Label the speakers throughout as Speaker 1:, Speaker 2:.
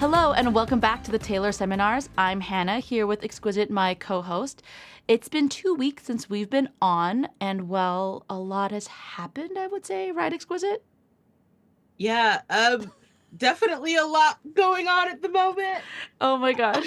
Speaker 1: Hello and welcome back to the Taylor Seminars. I'm Hannah here with Exquisite, my co-host. It's been 2 weeks since we've been on, and well, a lot has happened, I would say, right, Exquisite?
Speaker 2: Yeah, definitely a lot going on at the moment.
Speaker 1: Oh my gosh.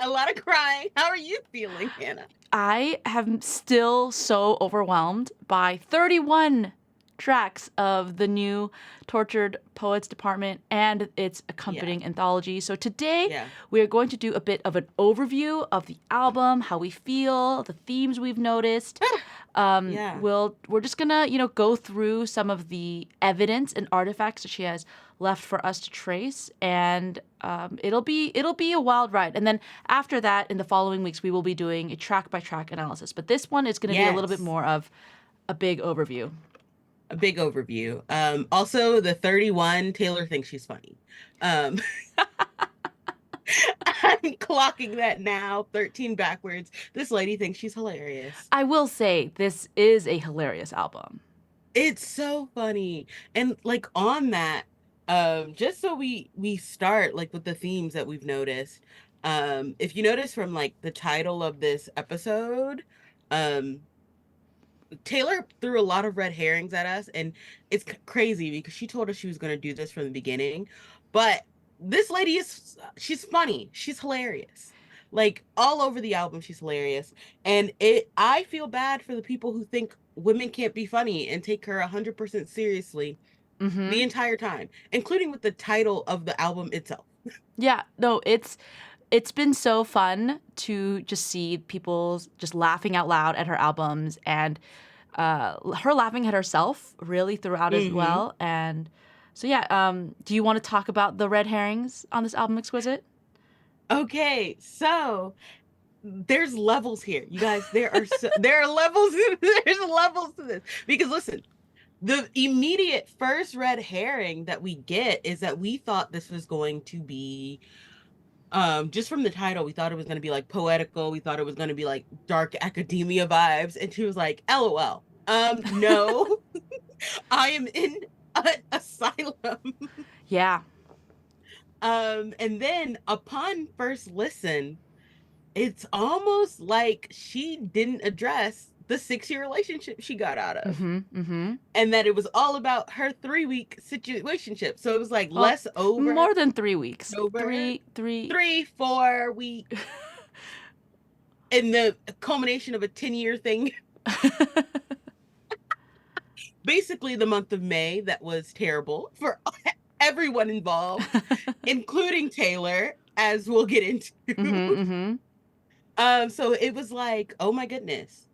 Speaker 2: A lot of crying. How are you feeling, Hannah?
Speaker 1: I am still so overwhelmed by 31 tracks of the new Tortured Poets Department and its
Speaker 2: Yeah,
Speaker 1: accompanying anthology. So today
Speaker 2: yeah,
Speaker 1: we are going to do a bit of an overview of the album, how we feel, the themes we've noticed.
Speaker 2: yeah.
Speaker 1: We're just gonna go through some of the evidence and artifacts that she has left for us to trace, and it'll be a wild ride. And then after that, in the following weeks, we will be doing a track by track analysis. But this one is going to be a little bit
Speaker 2: Yes,
Speaker 1: more of a big overview.
Speaker 2: a big overview. Also the 31, Taylor thinks she's funny. Um, I'm clocking that now, 13 backwards. This lady thinks she's hilarious.
Speaker 1: I will say this is a hilarious album.
Speaker 2: It's so funny. And like on that, just so we start like with the themes that we've noticed. If you notice from like the title of this episode, um, Taylor threw a lot of red herrings at us, and it's crazy because she told us she was going to do this from the beginning. But this lady she's funny. She's hilarious. Like all over the album, she's hilarious. And I feel bad for the people who think women can't be funny and take her 100% seriously the
Speaker 1: Mm-hmm.
Speaker 2: entire time, including with the title of the album itself.
Speaker 1: Yeah, no, it's been so fun to just see people just laughing out loud at her albums and her laughing at herself really throughout as
Speaker 2: Hmm.
Speaker 1: well. And so yeah, do you want to talk about the red herrings on this album, Exquisite?
Speaker 2: Okay, so there's levels here, you guys. There are levels. There's levels to this because listen, the immediate first red herring that we get is that we thought this was going to be just from the title, we thought it was going to be like poetical. We thought it was going to be like dark academia vibes, and she was like, LOL. No. I am in an asylum.
Speaker 1: Yeah.
Speaker 2: And then upon first listen, it's almost like she didn't address the 6 year relationship she got out of,
Speaker 1: Mm-hmm. Mm-hmm.
Speaker 2: and that it was all about her 3 week situationship. So it was like
Speaker 1: Well,
Speaker 2: less over,
Speaker 1: more than 3 weeks.
Speaker 2: over
Speaker 1: Three.
Speaker 2: 3, 4 week, in the culmination of a 10-year thing. Basically, the month of May that was terrible for everyone involved, including Taylor, as we'll get into.
Speaker 1: Mm-hmm. Mm-hmm.
Speaker 2: So it was like, oh my goodness,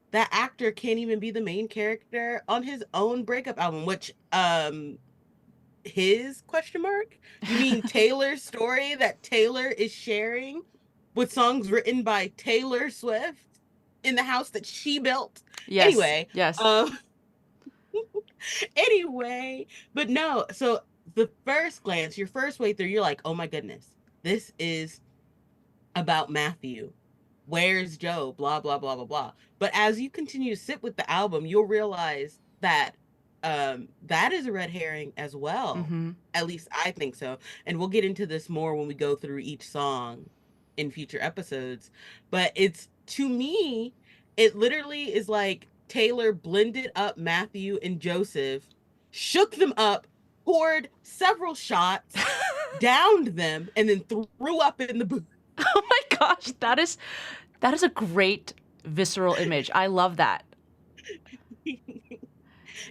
Speaker 2: that actor can't even be the main character on his own breakup album, which his question mark? You mean Taylor's story that Taylor is sharing with songs written by Taylor Swift in the house that she built?
Speaker 1: Yes.
Speaker 2: Anyway,
Speaker 1: Yes.
Speaker 2: um anyway, but no, so the first glance, your first way through, you're like, oh my goodness, this is about Matthew. Where's Joe? Blah, blah, blah, blah, blah. But as you continue to sit with the album, you'll realize that that is a red herring as well.
Speaker 1: Mm-hmm.
Speaker 2: At least I think so. And we'll get into this more when we go through each song in future episodes. But it's, to me, it literally is like Taylor blended up Matthew and Joseph, shook them up, poured several shots, downed them, and then threw up in the booth.
Speaker 1: Oh my gosh, that is a great visceral image. I love that.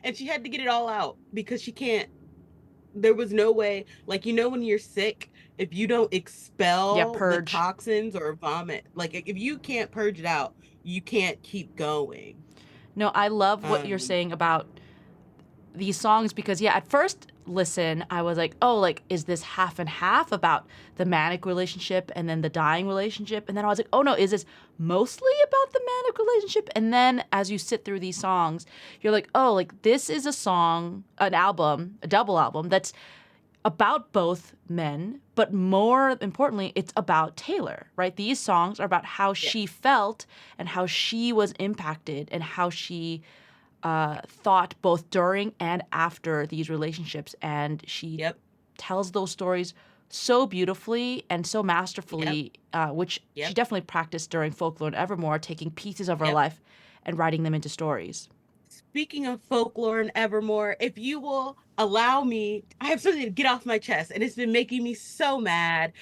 Speaker 2: And she had to get it all out because she can't, there was no way, like, when you're sick, if you don't
Speaker 1: Yeah,
Speaker 2: expel the
Speaker 1: purge.
Speaker 2: toxins or vomit, like if you can't purge it out, you can't keep going.
Speaker 1: No, I love what you're
Speaker 2: um
Speaker 1: saying about these songs because yeah, at first listen, I was like, "Oh, like is this half and half about the manic relationship and then the dying relationship?" And then I was like, "Oh no, is this mostly about the manic relationship?" And then as you sit through these songs, you're like, "Oh, like this is a song, an album, a double album that's about both men, but more importantly, it's about Taylor, right? These songs are about how
Speaker 2: yeah,
Speaker 1: she felt and how she was impacted and how she thought both during and after these relationships. And she
Speaker 2: yep,
Speaker 1: tells those stories so beautifully and so
Speaker 2: Yep.
Speaker 1: masterfully, which she
Speaker 2: Yep.
Speaker 1: definitely practiced during Folklore and Evermore, taking pieces of her
Speaker 2: Yep.
Speaker 1: life and writing them into stories.
Speaker 2: Speaking of folklore and evermore, if you will allow me, I have something to get off my chest, and it's been making me so mad.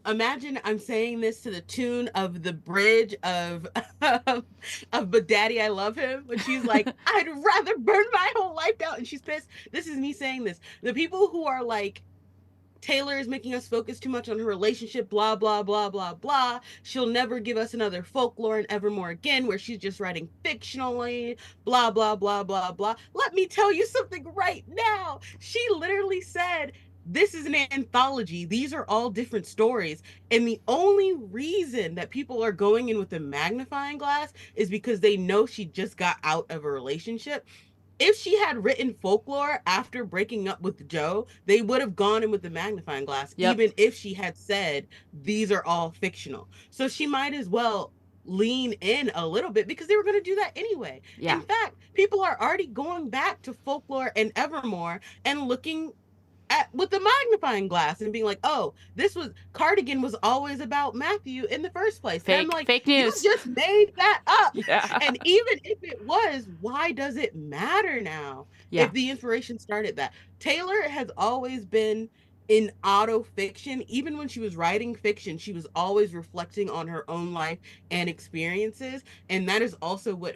Speaker 2: Imagine I'm saying this to the tune of the bridge of But Daddy, I Love Him, when she's like, I'd rather burn my whole life out, and she's pissed. This is me saying this. The people who are like, Taylor is making us focus too much on her relationship, blah, blah, blah, blah, blah. She'll never give us another folklore and evermore again, where she's just writing fictionally, blah, blah, blah, blah, blah. Let me tell you something right now. She literally said, this is an anthology. These are all different stories. And the only reason that people are going in with a magnifying glass is because they know she just got out of a relationship. If she had written folklore after breaking up with Joe, they would have gone in with the magnifying glass,
Speaker 1: Yep.
Speaker 2: even if she had said these are all fictional. So she might as well lean in a little bit because they were going to do that anyway.
Speaker 1: Yeah.
Speaker 2: In fact, people are already going back to folklore and evermore and looking with the magnifying glass and being like, oh, this was Cardigan was always about Matthew in the first place. And I'm
Speaker 1: Fake.
Speaker 2: like,
Speaker 1: Fake
Speaker 2: you
Speaker 1: news.
Speaker 2: just made that up.
Speaker 1: Yeah.
Speaker 2: And even if it was, why does it matter now
Speaker 1: Yeah.
Speaker 2: if the inspiration started that? Taylor has always been in auto fiction. Even when she was writing fiction, she was always reflecting on her own life and experiences. And that is also what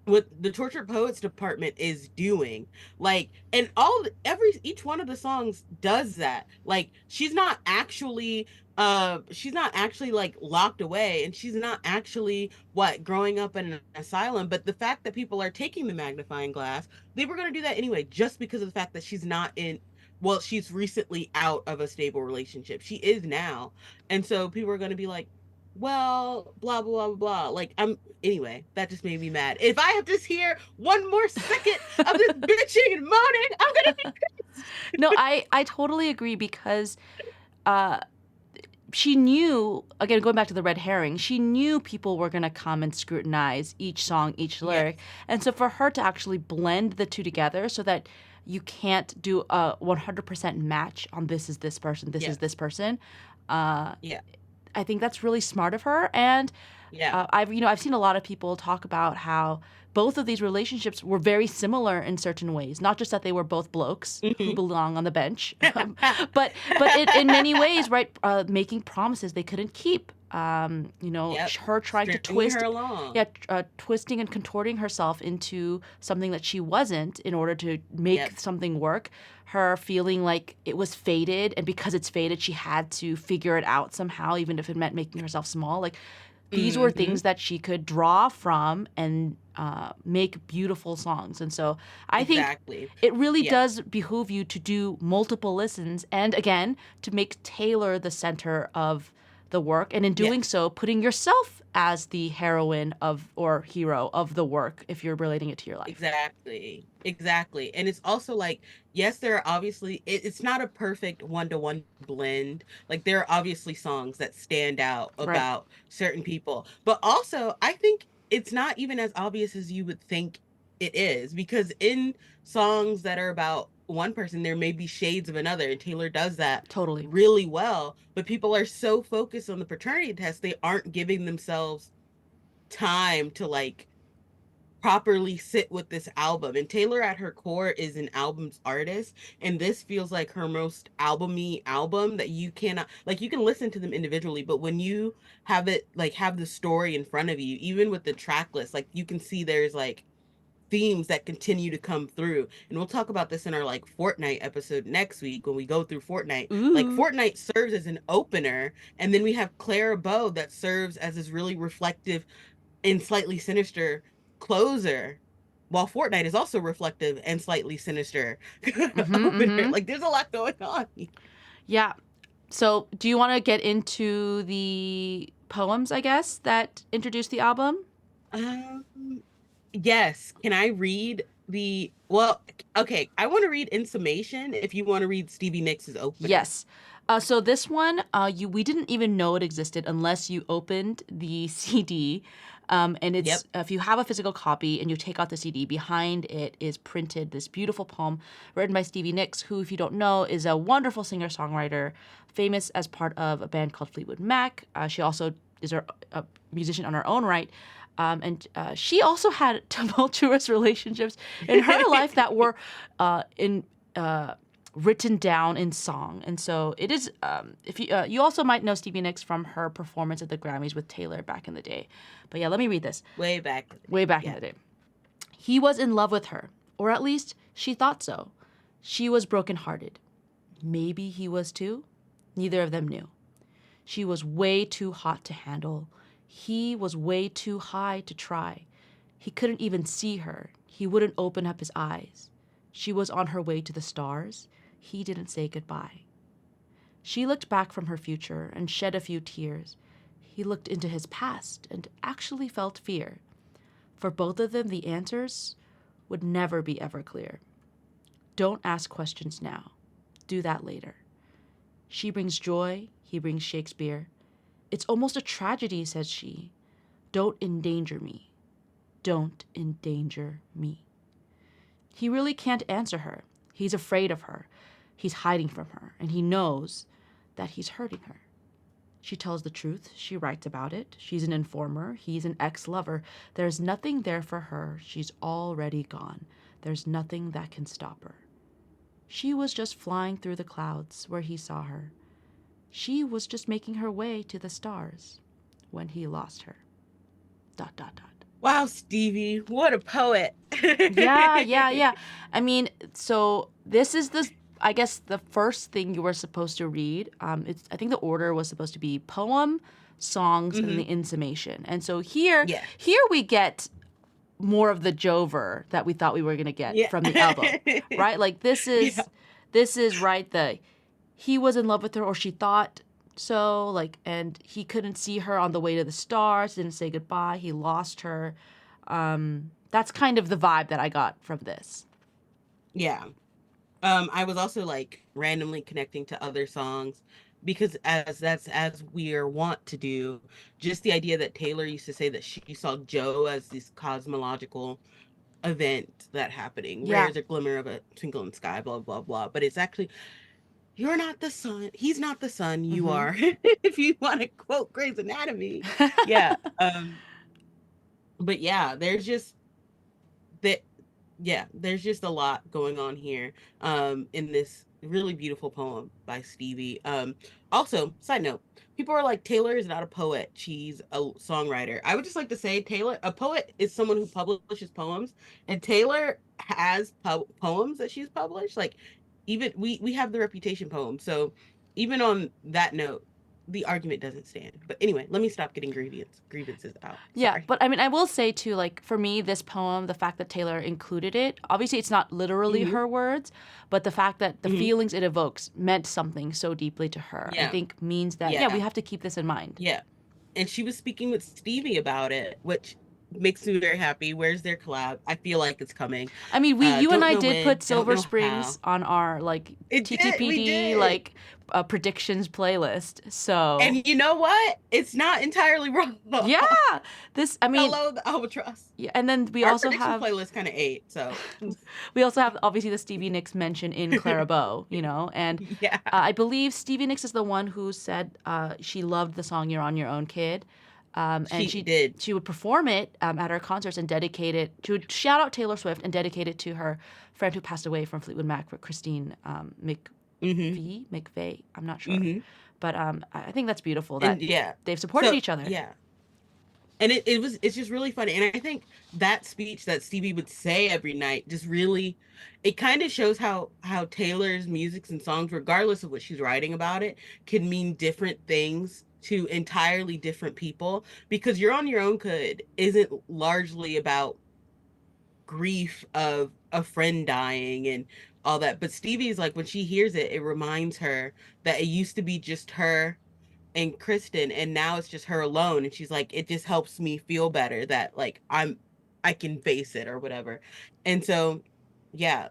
Speaker 2: the Tortured Poets department is doing. Like, and all every each one of the songs does that. Like, she's not actually like locked away, and she's not actually what growing up in an asylum. But the fact that people are taking the magnifying glass, they were going to do that anyway, just because of the fact that she's not in, well, she's recently out of a stable relationship. She is now. And so people are going to be like, well, blah blah blah blah. Like, I'm anyway, that just made me mad. If I have to hear one more second of this bitching and moaning, I'm gonna be pissed.
Speaker 1: No, I totally agree because uh, she knew, again, going back to the red herring, she knew people were going to come and scrutinize each song, each lyric.
Speaker 2: Yes.
Speaker 1: And so for her to actually blend the two together so that you can't do a 100% match on this is this person, this
Speaker 2: Yeah.
Speaker 1: is this person, uh,
Speaker 2: Yeah.
Speaker 1: I think that's really smart of her. And
Speaker 2: Yeah.
Speaker 1: I've seen a lot of people talk about how both of these relationships were very similar in certain ways. Not just that they were both blokes who
Speaker 2: Hmm.
Speaker 1: belong on the bench, but in many ways, right? Making promises they couldn't keep.
Speaker 2: Yep.
Speaker 1: Her trying to
Speaker 2: Stringing
Speaker 1: twist,
Speaker 2: her along.
Speaker 1: yeah, twisting and contorting herself into something that she wasn't in order to
Speaker 2: Yep.
Speaker 1: make something work. Her feeling like it was fated, and because it's fated, she had to figure it out somehow, even if it meant making herself small. Like these were
Speaker 2: Hmm.
Speaker 1: things that she could draw from and make beautiful songs. And so I think
Speaker 2: Exactly.
Speaker 1: it really
Speaker 2: Yeah.
Speaker 1: does behoove you to do multiple listens and again to make Taylor the center of the work, and in doing
Speaker 2: Yes.
Speaker 1: so putting yourself as the heroine of or hero of the work if you're relating it to your life.
Speaker 2: Exactly. Exactly. And it's also like, yes, there are obviously, it's not a perfect one-to-one blend. Like, there are obviously songs that stand out
Speaker 1: Right.
Speaker 2: about certain people. But also, I think it's not even as obvious as you would think it is, because in songs that are about one person, there may be shades of another. And Taylor does that
Speaker 1: Totally.
Speaker 2: really well. But people are so focused on the paternity test, they aren't giving themselves time to like properly sit with this album. And Taylor at her core is an album's artist. And this feels like her most albumy album that you cannot like, you can listen to them individually, but when you have it like have the story in front of you, even with the track list, like you can see there's like themes that continue to come through. And we'll talk about this in our like Fortnite episode next week when we go through Fortnite. Like,
Speaker 1: Ooh.
Speaker 2: Fortnite serves as an opener, and then we have Clara Bow that serves as this really reflective and slightly sinister closer, while Fortnite is also reflective and slightly sinister
Speaker 1: Mhm.
Speaker 2: opener.
Speaker 1: Mhm.
Speaker 2: Like, there's a lot going on.
Speaker 1: Yeah. So, do you want to get into the poems, I guess, that introduce the album?
Speaker 2: Um, yes. Can I read the, well, okay, I want to read In Summation if you want to read Stevie Nicks' opener.
Speaker 1: Yes. So this one, we didn't even know it existed unless you opened the CD. And it's
Speaker 2: Yep.
Speaker 1: if you have a physical copy and you take out the CD, behind it is printed this beautiful poem written by Stevie Nicks, who, if you don't know, is a wonderful singer-songwriter, famous as part of a band called Fleetwood Mac. She also is a musician on her own right. And she also had tumultuous relationships in her life that were in written down in song. And so it is. If you you also might know Stevie Nicks from her performance at the Grammys with Taylor back in the day. But yeah, let me read this.
Speaker 2: Way back in the
Speaker 1: Way
Speaker 2: day.
Speaker 1: back in
Speaker 2: Yeah.
Speaker 1: the day, he was in love with her, or at least she thought so. She was brokenhearted. Maybe he was too. Neither of them knew. She was way too hot to handle. He was way too high to try. He couldn't even see her. He wouldn't open up his eyes. She was on her way to the stars. He didn't say goodbye. She looked back from her future and shed a few tears. He looked into his past and actually felt fear. For both of them, the answers would never be ever clear. Don't ask questions now. Do that later. She brings joy, he brings Shakespeare. It's almost a tragedy, says she. Don't endanger me. Don't endanger me. He really can't answer her. He's afraid of her. He's hiding from her, and he knows that he's hurting her. She tells the truth. She writes about it. She's an informer. He's an ex-lover. There's nothing there for her. She's already gone. There's nothing that can stop her. She was just flying through the clouds where he saw her. She was just making her way to the stars when he lost her. Dot, dot, dot.
Speaker 2: Wow, Stevie, what a poet.
Speaker 1: Yeah, yeah, yeah. I mean, so this is the, I guess, the first thing you were supposed to read. It's, I think the order was supposed to be poem, songs, and
Speaker 2: Hmm.
Speaker 1: the in summation. And so here,
Speaker 2: Yeah.
Speaker 1: here we get more of the Jover that we thought we were gonna get
Speaker 2: Yeah.
Speaker 1: from the album, right? Like
Speaker 2: Yeah.
Speaker 1: this is right. The he was in love with her, or she thought so. Like, and he couldn't see her on the way to the stars. Didn't say goodbye. He lost her. That's kind of the vibe that I got from this.
Speaker 2: Yeah. I was also like randomly connecting to other songs because as we're wont to do, just the idea that Taylor used to say that she saw Joe as this cosmological event that happening. Rare
Speaker 1: Yeah.
Speaker 2: is a glimmer of a twinkle in the sky, blah blah blah. But it's actually you're not the sun. He's not the sun. You
Speaker 1: Mm-hmm.
Speaker 2: are. If you want to quote Grey's Anatomy, yeah. But yeah, there's just that yeah, there's just a lot going on here in this really beautiful poem by Stevie. Also, side note, people are like Taylor is not a poet, she's a songwriter. I would just like to say Taylor, a poet is someone who publishes poems, and Taylor has poems that she's published. Like even we have the Reputation poem. So even on that note, the argument doesn't stand. But anyway, let me stop getting grievances out.
Speaker 1: Yeah,
Speaker 2: Sorry.
Speaker 1: but I mean, I will say too, like for me, this poem, the fact that Taylor included it, obviously it's not literally
Speaker 2: Hmm.
Speaker 1: her words, but the fact that the
Speaker 2: Hmm.
Speaker 1: feelings it evokes meant something so deeply to her, I
Speaker 2: Yeah.
Speaker 1: think means that, yeah, we
Speaker 2: Yeah.
Speaker 1: have to keep this in mind.
Speaker 2: Yeah. And she was speaking with Stevie about it, which makes me very happy. Where's their collab? I feel like it's coming.
Speaker 1: I mean, you and
Speaker 2: Don't
Speaker 1: I
Speaker 2: know
Speaker 1: did put
Speaker 2: when, don't
Speaker 1: Silver
Speaker 2: know
Speaker 1: Springs
Speaker 2: how.
Speaker 1: on our like
Speaker 2: It did, we
Speaker 1: TTPD
Speaker 2: did.
Speaker 1: like predictions playlist. So
Speaker 2: And you know what? It's not entirely wrong.
Speaker 1: yeah, this, I mean,
Speaker 2: Hello, the albatross.
Speaker 1: yeah, and then
Speaker 2: Our predictions playlist kind of ate, so
Speaker 1: we also have obviously the Stevie Nicks mention in Clara Bow, you know, and
Speaker 2: yeah,
Speaker 1: I believe Stevie Nicks is the one who said she loved the song "You're on Your Own, Kid," and
Speaker 2: she did.
Speaker 1: she would perform it at her concerts and dedicate it. She would shout out Taylor Swift and dedicate it to her friend who passed away from Fleetwood Mac, Christine
Speaker 2: Hmm.
Speaker 1: McVeigh. I'm not sure,
Speaker 2: Hmm.
Speaker 1: but I think that's beautiful that
Speaker 2: And yeah,
Speaker 1: they've supported
Speaker 2: so
Speaker 1: each other.
Speaker 2: yeah. And it's just really funny. And I think that speech that Stevie would say every night just really it kind of shows how Taylor's music and songs, regardless of what she's writing about it, can mean different things to entirely different people. Because You're on Your Own Could isn't largely about grief of a friend dying and all that. But Stevie's like when she hears it, it reminds her that it used to be just her and Kristen, and now it's just her alone. And she's like, it just helps me feel better that like I can face it or whatever. And so, yeah,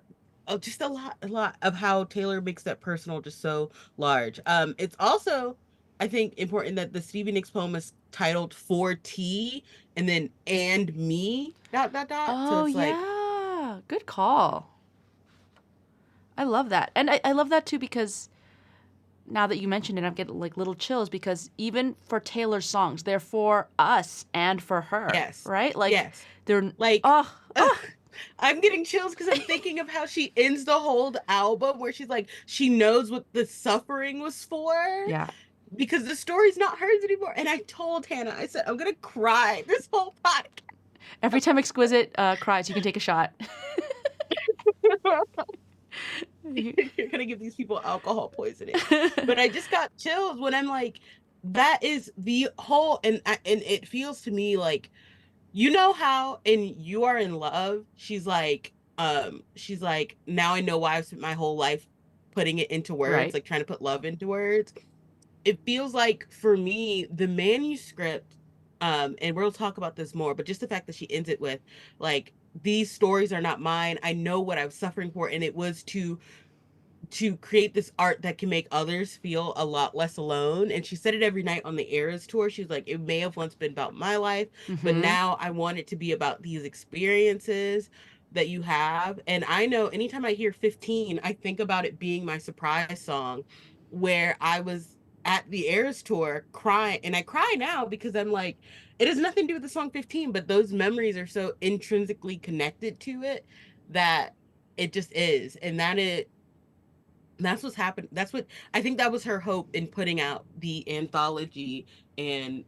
Speaker 2: just a lot of how Taylor makes that personal just so large. It's also, I think, important that the Stevie Nicks poem is titled For T and then and me dot dot dot. So
Speaker 1: Oh
Speaker 2: it's like,
Speaker 1: yeah, good call. I love that, and I love that too because now that you mentioned it, I'm getting like little chills because even for Taylor's songs, they're for us and for her,
Speaker 2: yes,
Speaker 1: right? Like
Speaker 2: yes.
Speaker 1: they're
Speaker 2: Like,
Speaker 1: oh oh
Speaker 2: I'm getting chills because I'm thinking of how she ends the whole album where she's like, she knows what the suffering was for
Speaker 1: yeah.
Speaker 2: because the story's not hers anymore. And I told Hannah, I said, I'm gonna cry this whole podcast.
Speaker 1: Every time Exquisite cries, you can take a shot.
Speaker 2: You're gonna give these people alcohol poisoning. But I just got chills when I'm like, that is the whole, and it feels to me like, you know how in You Are in Love, she's like, now I know why I've spent my whole life putting it into words,
Speaker 1: Right.
Speaker 2: like trying to put love into words. It feels like for me, the manuscript, and we'll talk about this more, but just the fact that she ends it with like, these stories are not mine. I know what I was suffering for, and it was to create this art that can make others feel a lot less alone. And she said it every night on the Eras tour. She was like, it may have once been about my life, but
Speaker 1: Mm-hmm.
Speaker 2: now I want it to be about these experiences that you have. And I know anytime I hear 15, I think about it being my surprise song where I was at the Eras tour crying. And I cry now because I'm like, it has nothing to do with the song 15, but those memories are so intrinsically connected to it that it just is. And that's what's happened. That's what I think that was her hope in putting out the anthology and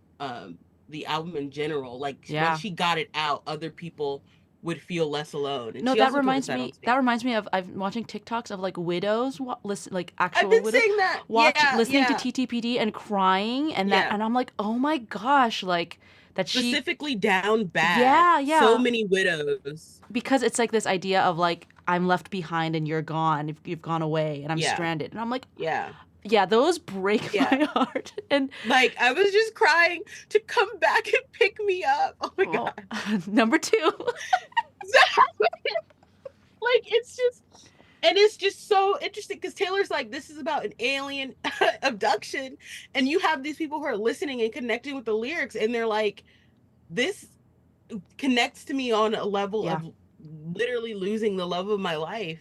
Speaker 2: the album in general. Like once
Speaker 1: Yeah.
Speaker 2: she got it out, other people would feel less alone. And
Speaker 1: No,
Speaker 2: she
Speaker 1: that
Speaker 2: also told us
Speaker 1: reminds
Speaker 2: that on
Speaker 1: me. That
Speaker 2: stage.
Speaker 1: reminds me of I'm watching TikToks of like widows, listen, like
Speaker 2: I've
Speaker 1: actual
Speaker 2: been
Speaker 1: widows,
Speaker 2: saying that. Yeah,
Speaker 1: listening to
Speaker 2: yeah,
Speaker 1: TTPD and crying,
Speaker 2: yeah.
Speaker 1: and I'm like, oh my gosh, like that she,
Speaker 2: Specifically down bad.
Speaker 1: yeah,
Speaker 2: So
Speaker 1: yeah,
Speaker 2: many widows.
Speaker 1: because it's like this idea of like I'm left behind and you're gone, if you've gone away, and I'm
Speaker 2: Yeah,
Speaker 1: stranded, and I'm like,
Speaker 2: yeah,
Speaker 1: yeah, those break
Speaker 2: yeah.
Speaker 1: my heart, and
Speaker 2: Like I was just crying to come back and pick me up. Oh my
Speaker 1: oh,
Speaker 2: God.
Speaker 1: number two,
Speaker 2: Like it's just so interesting because Taylor's like, this is about an alien abduction, and you have these people who are listening and connecting with the lyrics, and they're like, this connects to me on a level
Speaker 1: yeah.
Speaker 2: of literally losing the love of my life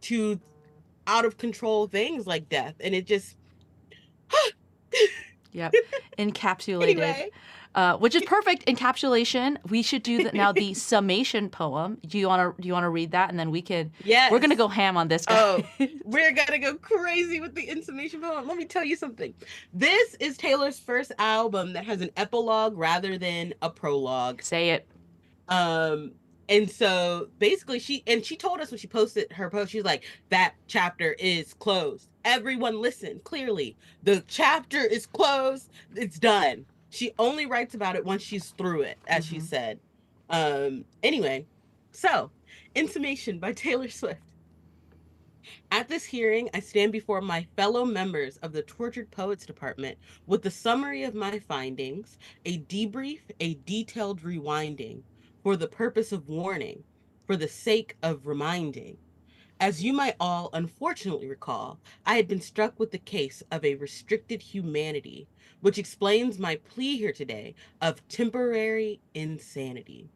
Speaker 2: to out of control things like death, and it just
Speaker 1: Yep. Encapsulated.
Speaker 2: anyway.
Speaker 1: Which is perfect encapsulation. We should do that now. The summation poem. Do you wanna read that, and then we're gonna
Speaker 2: Yes.
Speaker 1: go ham on this guy.
Speaker 2: Oh, we're gonna go crazy with the information poem. Let me tell you something. This is Taylor's first album that has an epilogue rather than a prologue.
Speaker 1: Say it.
Speaker 2: Um, and so basically she told us when she posted her post, she's like, that chapter is closed. Everyone listen clearly. The chapter is closed. It's done. She only writes about it once she's through it, as she
Speaker 1: Hmm.
Speaker 2: said. Anyway, so In Summation by Taylor Swift. At this hearing, I stand before my fellow members of the Tortured Poets Department with the summary of my findings, a debrief, a detailed rewinding, for the purpose of warning, for the sake of reminding. As you might all unfortunately recall, I had been struck with the case of a restricted humanity, which explains my plea here today of temporary insanity.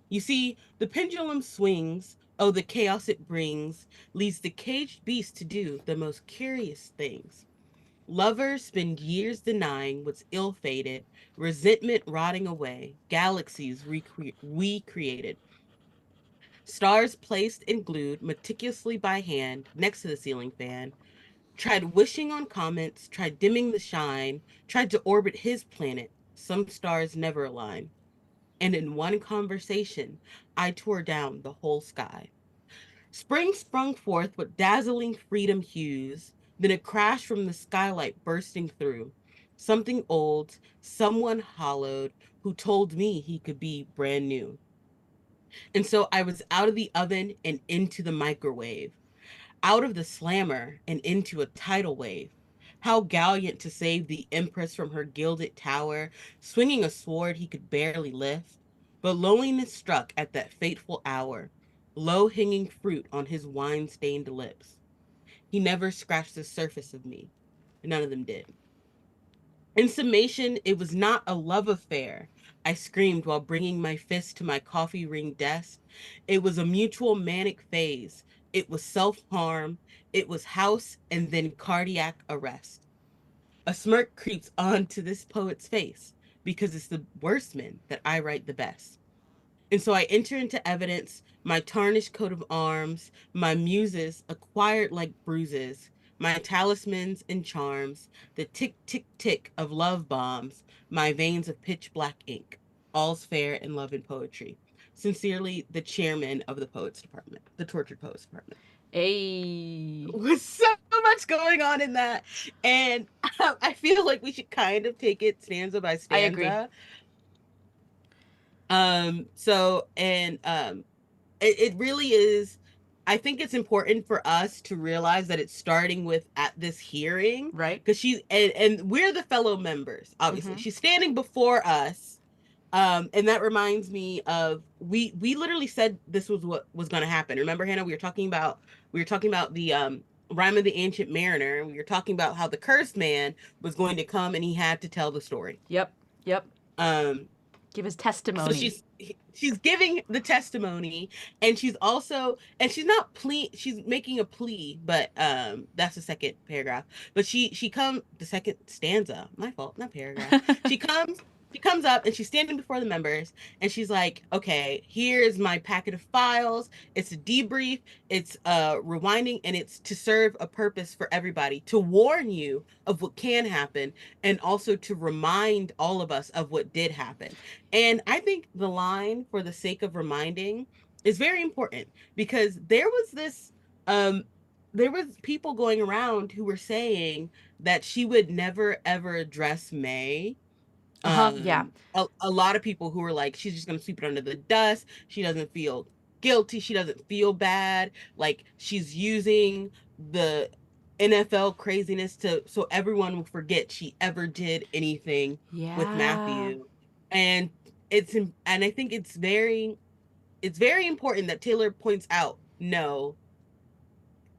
Speaker 2: You see, the pendulum swings, oh, the chaos it brings, leads the caged beast to do the most curious things. Lovers spend years denying what's ill fated, resentment rotting away, galaxies recreated, stars placed and glued meticulously by hand next to the ceiling fan, tried wishing on comets, tried dimming the shine, tried to orbit his planet. Some stars never align. And in one conversation, I tore down the whole sky. Spring sprung forth with dazzling freedom hues, then a crash from the skylight bursting through. Something old, someone hollowed, who told me he could be brand new. And so I was out of the oven and into the microwave, out of the slammer and into a tidal wave. How gallant to save the Empress from her gilded tower, swinging a sword he could barely lift. But loneliness struck at that fateful hour, low hanging fruit on his wine stained lips. He never scratched the surface of me. None of them did. In summation, it was not a love affair. I screamed while bringing my fist to my coffee ring desk. It was a mutual manic phase. It was self harm. It was house and then cardiac arrest. A smirk creeps onto this poet's face because it's the worst men that I write the best. And so I enter into evidence my tarnished coat of arms, my muses acquired like bruises, my talismans and charms, the tick, tick, tick of love bombs, my veins of pitch black ink. All's fair in love and poetry. Sincerely, the chairman of the Poets Department, the Tortured Poets Department.
Speaker 1: Hey,
Speaker 2: Was so much going on in that. And I feel like we should kind of take it stanza by
Speaker 1: I agree.
Speaker 2: stanza. So and it really is. I think it's important for us to realize that it's starting with at this hearing
Speaker 1: Right?
Speaker 2: because she's and we're the fellow members, obviously.
Speaker 1: Mm-hmm.
Speaker 2: She's standing before us. And that reminds me of we literally said this was what was gonna happen. Remember, Hannah, we were talking about the Rhyme of the Ancient Mariner, and we were talking about how the cursed man was going to come and he had to tell the story.
Speaker 1: Yep. Yep.
Speaker 2: Um,
Speaker 1: Give his
Speaker 2: so
Speaker 1: testimony.
Speaker 2: she's giving the testimony, and she's not she's making a plea, but that's the second paragraph. But she come the second stanza, my fault, not paragraph. She comes up and she's standing before the members, and she's like, okay, here's my packet of files. It's a debrief, it's rewinding, and it's to serve a purpose for everybody, to warn you of what can happen, and also to remind all of us of what did happen. And I think the line for the sake of reminding is very important because um there was people going around who were saying that she would never ever address May.
Speaker 1: Uh-huh. Yeah.
Speaker 2: A lot of people who were like, she's just gonna sweep it under the dust. She doesn't feel guilty, she doesn't feel bad, like she's using the NFL craziness to so everyone will forget she ever did anything with
Speaker 1: Yeah.
Speaker 2: Matthew. And and I think it's very important that Taylor points out, no,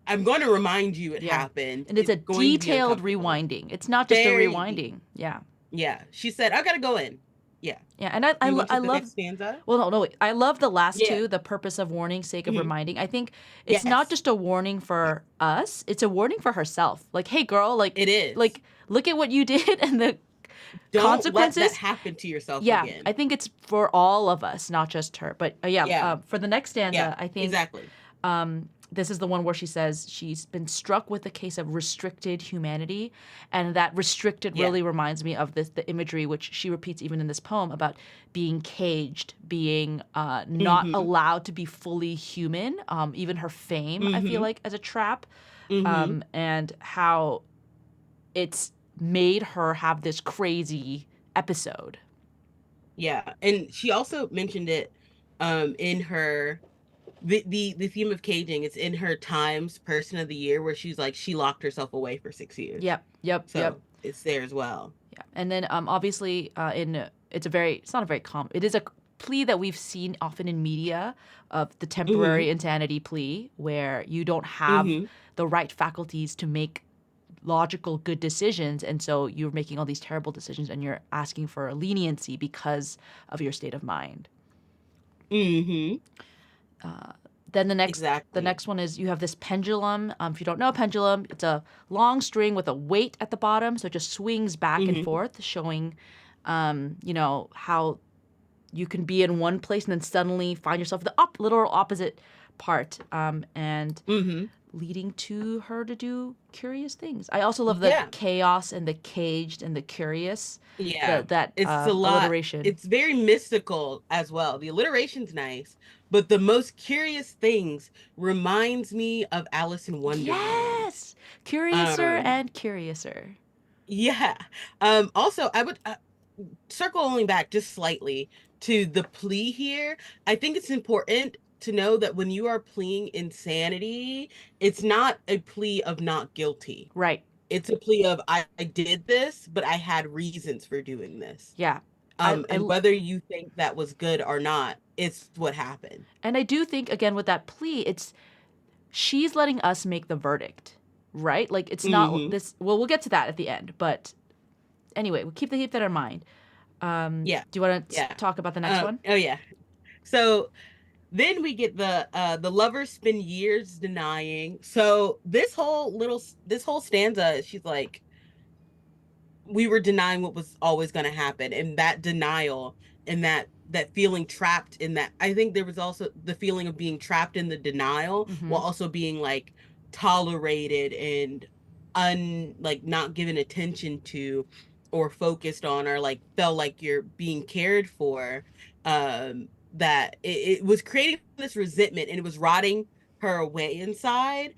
Speaker 2: I'm going to remind you it
Speaker 1: Yeah.
Speaker 2: happened.
Speaker 1: And it's
Speaker 2: It's
Speaker 1: a
Speaker 2: going to be
Speaker 1: detailed
Speaker 2: uncomfortable.
Speaker 1: rewinding. It's not just a
Speaker 2: Very deep.
Speaker 1: rewinding. Yeah.
Speaker 2: Yeah. She said, I gotta go in. Yeah.
Speaker 1: Yeah. And I,
Speaker 2: Do
Speaker 1: I,
Speaker 2: you
Speaker 1: lo-
Speaker 2: want to
Speaker 1: I
Speaker 2: the
Speaker 1: love,
Speaker 2: next stanza?
Speaker 1: well, no, no, wait. I love the last
Speaker 2: Yeah.
Speaker 1: two, the purpose of warning, sake of
Speaker 2: Mhm.
Speaker 1: reminding. I think it's not
Speaker 2: Yes,
Speaker 1: just a warning for us, it's a warning for herself. Like, hey, girl,
Speaker 2: it is.
Speaker 1: like, look at what you did and the
Speaker 2: Don't let that
Speaker 1: consequences.
Speaker 2: happen to yourself
Speaker 1: Yeah,
Speaker 2: again.
Speaker 1: I think it's for all of us, not just her. But yeah,
Speaker 2: Yeah.
Speaker 1: for the next
Speaker 2: Yeah.
Speaker 1: stanza, I think
Speaker 2: Exactly.
Speaker 1: this is the one where she says she's been struck with a case of restricted humanity, and that restricted
Speaker 2: Yeah.
Speaker 1: really reminds me of the imagery which she repeats even in this poem about being caged, being not
Speaker 2: Mm-hmm.
Speaker 1: allowed to be fully human. Even her fame, I feel
Speaker 2: Mm-hmm.
Speaker 1: like, as a trap,
Speaker 2: Mm-hmm.
Speaker 1: and how it's made her have this crazy episode.
Speaker 2: Yeah. And she also mentioned it in her the theme of caging, it's in her Times Person of the Year where she's like she locked herself away for 6 years.
Speaker 1: Yep, yep, yep.
Speaker 2: So it's there as well.
Speaker 1: Yeah, and then obviously it's not a very it is a plea that we've seen often in media of the
Speaker 2: Mm-hmm.
Speaker 1: temporary insanity plea where you don't have
Speaker 2: Mm-hmm.
Speaker 1: the right faculties to make logical good decisions, and so you're making all these terrible decisions and you're asking for a leniency because of your state of mind.
Speaker 2: Mm-hmm.
Speaker 1: Then the
Speaker 2: Exactly.
Speaker 1: next one is you have this pendulum. If you don't know a pendulum, it's a long string with a weight at the bottom, so it just swings back and
Speaker 2: Mm-hmm.
Speaker 1: forth, showing, how you can be in one place and then suddenly find yourself the literal opposite part, and
Speaker 2: Mm-hmm.
Speaker 1: leading to her to do curious things. I also love the
Speaker 2: Yeah.
Speaker 1: chaos and the caged and the curious,
Speaker 2: Yeah,
Speaker 1: that
Speaker 2: it's a lot.
Speaker 1: alliteration.
Speaker 2: It's very mystical as well. The alliteration's nice, but the most curious things reminds me of Alice in Wonderland.
Speaker 1: Yes, curiouser
Speaker 2: Um,
Speaker 1: and curiouser.
Speaker 2: yeah. Also, I would circling back just slightly to the plea here. I think it's important to know that when you are pleading insanity, it's not a plea of not guilty.
Speaker 1: Right.
Speaker 2: It's a plea of I did this, but I had reasons for doing this.
Speaker 1: Yeah. I,
Speaker 2: And
Speaker 1: I
Speaker 2: whether you think that was good or not, it's what happened.
Speaker 1: and I do think again with that plea, it's she's letting us make the verdict, right? Like it's not
Speaker 2: Hmm.
Speaker 1: this. Well, we'll get to that at the end, but anyway, we keep that in mind.
Speaker 2: Yeah.
Speaker 1: Do you want to
Speaker 2: Yeah.
Speaker 1: talk about the next one?
Speaker 2: Oh yeah. So then we get the lovers spend years denying. So this whole stanza, she's like, we were denying what was always going to happen, and that denial and that feeling trapped in that. I think there was also the feeling of being trapped in the denial
Speaker 1: Mm-hmm.
Speaker 2: while also being like tolerated and like not given attention to or focused on, or like felt like you're being cared for. That it was creating this resentment, and it was rotting her away inside.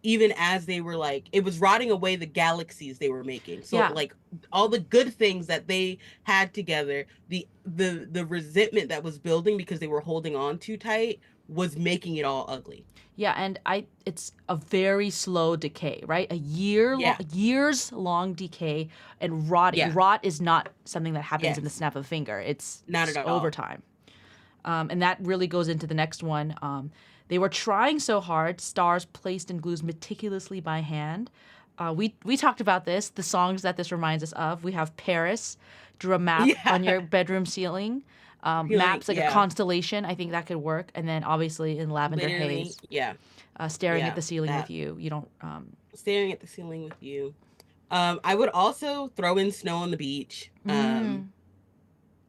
Speaker 2: Even as they were like, it was rotting away the galaxies they were making. So
Speaker 1: Yeah.
Speaker 2: like all the good things that they had together, the resentment that was building because they were holding on too tight was making it all ugly.
Speaker 1: Yeah, and it's a very slow decay, right?
Speaker 2: Yeah.
Speaker 1: Years long decay and rotting.
Speaker 2: Yeah.
Speaker 1: Rot is not something that happens in the
Speaker 2: Yes.
Speaker 1: snap of a finger.
Speaker 2: Not
Speaker 1: It's
Speaker 2: at
Speaker 1: over
Speaker 2: all.
Speaker 1: time. And that really goes into the next one. They were trying so hard, stars placed in glues meticulously by hand. We talked about this, the songs that this reminds us of. We have Paris, drew a map on
Speaker 2: Yeah.
Speaker 1: your bedroom ceiling.
Speaker 2: Feeling,
Speaker 1: Maps like a
Speaker 2: yeah.
Speaker 1: constellation. I think that could work. And then obviously in Lavender
Speaker 2: Literally,
Speaker 1: Haze,
Speaker 2: yeah.
Speaker 1: staring at
Speaker 2: Yeah.
Speaker 1: the ceiling with
Speaker 2: That
Speaker 1: you. You don't.
Speaker 2: staring at the ceiling with you. I would also throw in Snow on the Beach.
Speaker 1: Mm,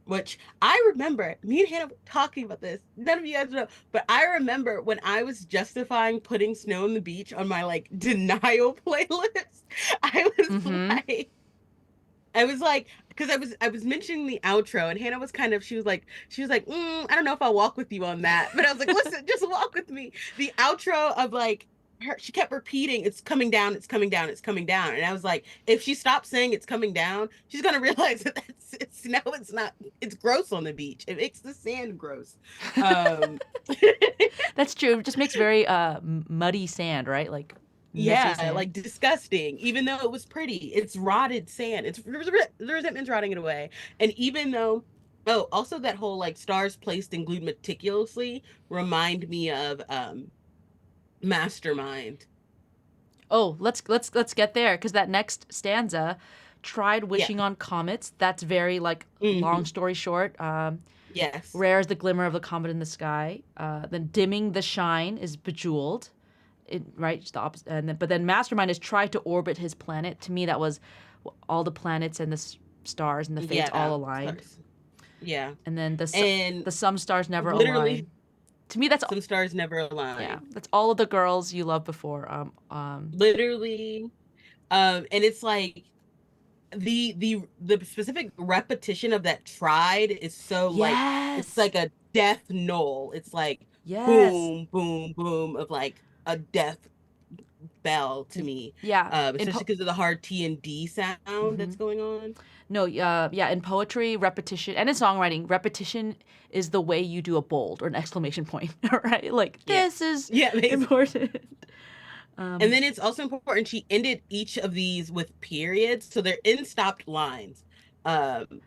Speaker 2: Which I remember me and Hannah were talking about this. None of you guys know, but I remember when I was justifying putting Snow on the Beach on my like denial playlist. I was
Speaker 1: mm-hmm.
Speaker 2: like, I was like, because I was mentioning the outro, and Hannah was kind of, she was like, I don't know if I'll walk with you on that, but I was like, listen, just walk with me. The outro of like her, she kept repeating, it's coming down, it's coming down, it's coming down, and I was like, if she stops saying it's coming down, she's gonna realize that it's no, it's not, it's gross on the beach. It makes the sand gross. Um,
Speaker 1: That's true. It just makes very muddy sand, right? Like messy
Speaker 2: Yeah,
Speaker 1: sand.
Speaker 2: like disgusting. Even though it was pretty, it's rotted sand. It's the resentment's rotting it away. And even though, oh, also that whole like stars placed and glued meticulously remind me of Mastermind.
Speaker 1: Oh, let's get there because that next stanza, tried
Speaker 2: Yeah.
Speaker 1: wishing on comets. That's very like long
Speaker 2: Hmm.
Speaker 1: story short.
Speaker 2: Yes.
Speaker 1: Rare is the glimmer of the comet in the sky. Then dimming the shine is bejeweled. Right, it's the opposite. And then, but then Mastermind is tried to orbit his planet. To me, that was all the planets and the stars and the fates all
Speaker 2: Yeah.
Speaker 1: aligned.
Speaker 2: Stars. Yeah.
Speaker 1: And then
Speaker 2: And
Speaker 1: the some stars never
Speaker 2: literally
Speaker 1: align. To me, that's
Speaker 2: some stars never
Speaker 1: yeah,
Speaker 2: align.
Speaker 1: that's all of the girls you loved before.
Speaker 2: Literally. And it's like the specific repetition of that tried is so like it's
Speaker 1: Yes,
Speaker 2: like a death knell. It's like
Speaker 1: yes,
Speaker 2: boom, boom, boom of like a death bell to me.
Speaker 1: yeah.
Speaker 2: Especially because of the hard T and D sound
Speaker 1: Hmm.
Speaker 2: that's going on.
Speaker 1: No, yeah. In poetry, repetition and in songwriting, repetition is the way you do a bold or an exclamation point. Right? Like
Speaker 2: Yeah.
Speaker 1: this is
Speaker 2: Yeah, basically.
Speaker 1: important.
Speaker 2: And then it's also important she ended each of these with periods, so they're in stopped lines,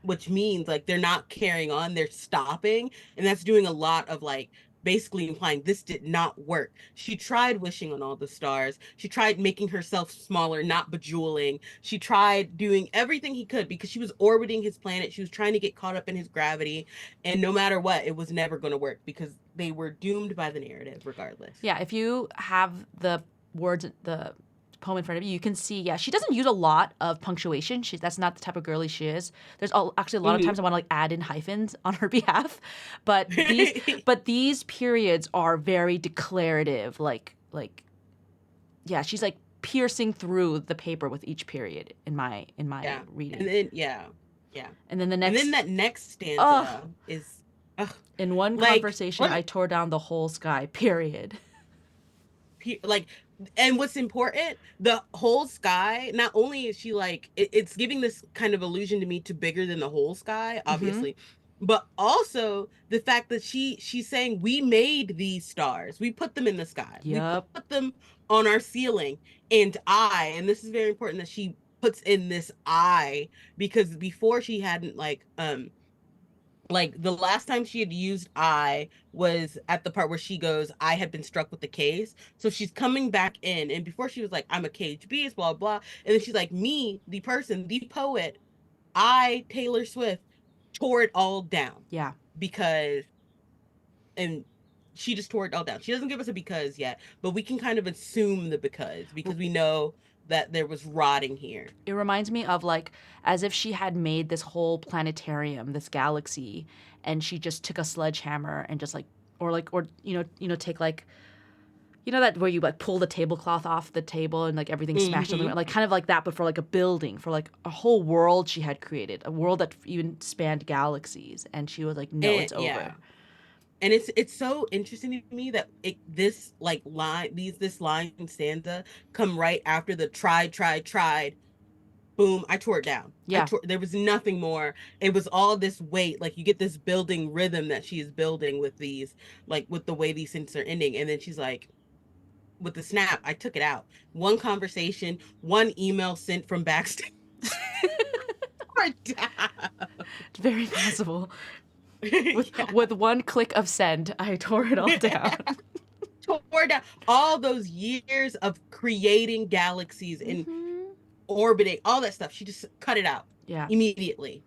Speaker 2: which means like they're not carrying on, they're stopping, and that's doing a lot of like basically implying this did not work. She tried wishing on all the stars. She tried making herself smaller, not bejeweling. She tried doing everything he could because she was orbiting his planet. She was trying to get caught up in his gravity, and no matter what, it was never going to work because they were doomed by the narrative regardless.
Speaker 1: Yeah, if you have the words, the poem in front of you, you can see. Yeah, she doesn't use a lot of punctuation. That's not the type of girly she is. Actually a lot of
Speaker 2: Mhm.
Speaker 1: times I want to like add in hyphens on her behalf, but these periods are very declarative. Like yeah, she's like piercing through the paper with each period in my
Speaker 2: Yeah. And
Speaker 1: reading.
Speaker 2: then yeah. Yeah.
Speaker 1: And then the
Speaker 2: And then
Speaker 1: next,
Speaker 2: that next
Speaker 1: oh,
Speaker 2: stanza is ugh,
Speaker 1: in one
Speaker 2: like
Speaker 1: conversation,
Speaker 2: one
Speaker 1: I tore down the whole sky. Period.
Speaker 2: like, and what's important, the whole sky, not only is she like it's giving this kind of illusion to me to bigger than the whole sky,
Speaker 1: Mm-hmm.
Speaker 2: obviously, but also the fact that she's saying we made these stars, we put them in the sky, we
Speaker 1: Yup.
Speaker 2: put them on our ceiling, and this is very important that she puts in this I, because before she hadn't like Like the last time she had used I was at the part where she goes, I had been struck with the case. So she's coming back in. And before she was like, I'm a caged beast, blah, blah. And then she's like, me, the person, the poet, I, Taylor Swift, tore it all down
Speaker 1: Yeah.
Speaker 2: because, and she just tore it all down. She doesn't give us a because yet, but we can kind of assume the because we know that there was rotting here.
Speaker 1: It reminds me of like as if she had made this whole planetarium, this galaxy, and she just took a sledgehammer and just like or take like that where you like pull the tablecloth off the table and like everything smashed on the
Speaker 2: Hmm.
Speaker 1: ground, like kind of like that, but for like a building, for like a whole world she had created, a world that even spanned galaxies, and she was like, no,
Speaker 2: And
Speaker 1: it's over.
Speaker 2: yeah. And it's so interesting to me that this like line this line stanza come right after the tried, boom, I tore it down.
Speaker 1: Yeah,
Speaker 2: There was nothing more. It was all this weight. Like you get this building rhythm that she is building with these, like with the way these sentences are ending. And then she's like, with the snap, I took it out. One conversation, one email sent from backstage. Tore it down.
Speaker 1: it's very possible. with
Speaker 2: Yeah.
Speaker 1: with one click of send, I tore it all down.
Speaker 2: Tore down all those years of creating galaxies and
Speaker 1: Hmm.
Speaker 2: orbiting, all that stuff. She just cut it out
Speaker 1: Yeah.
Speaker 2: immediately.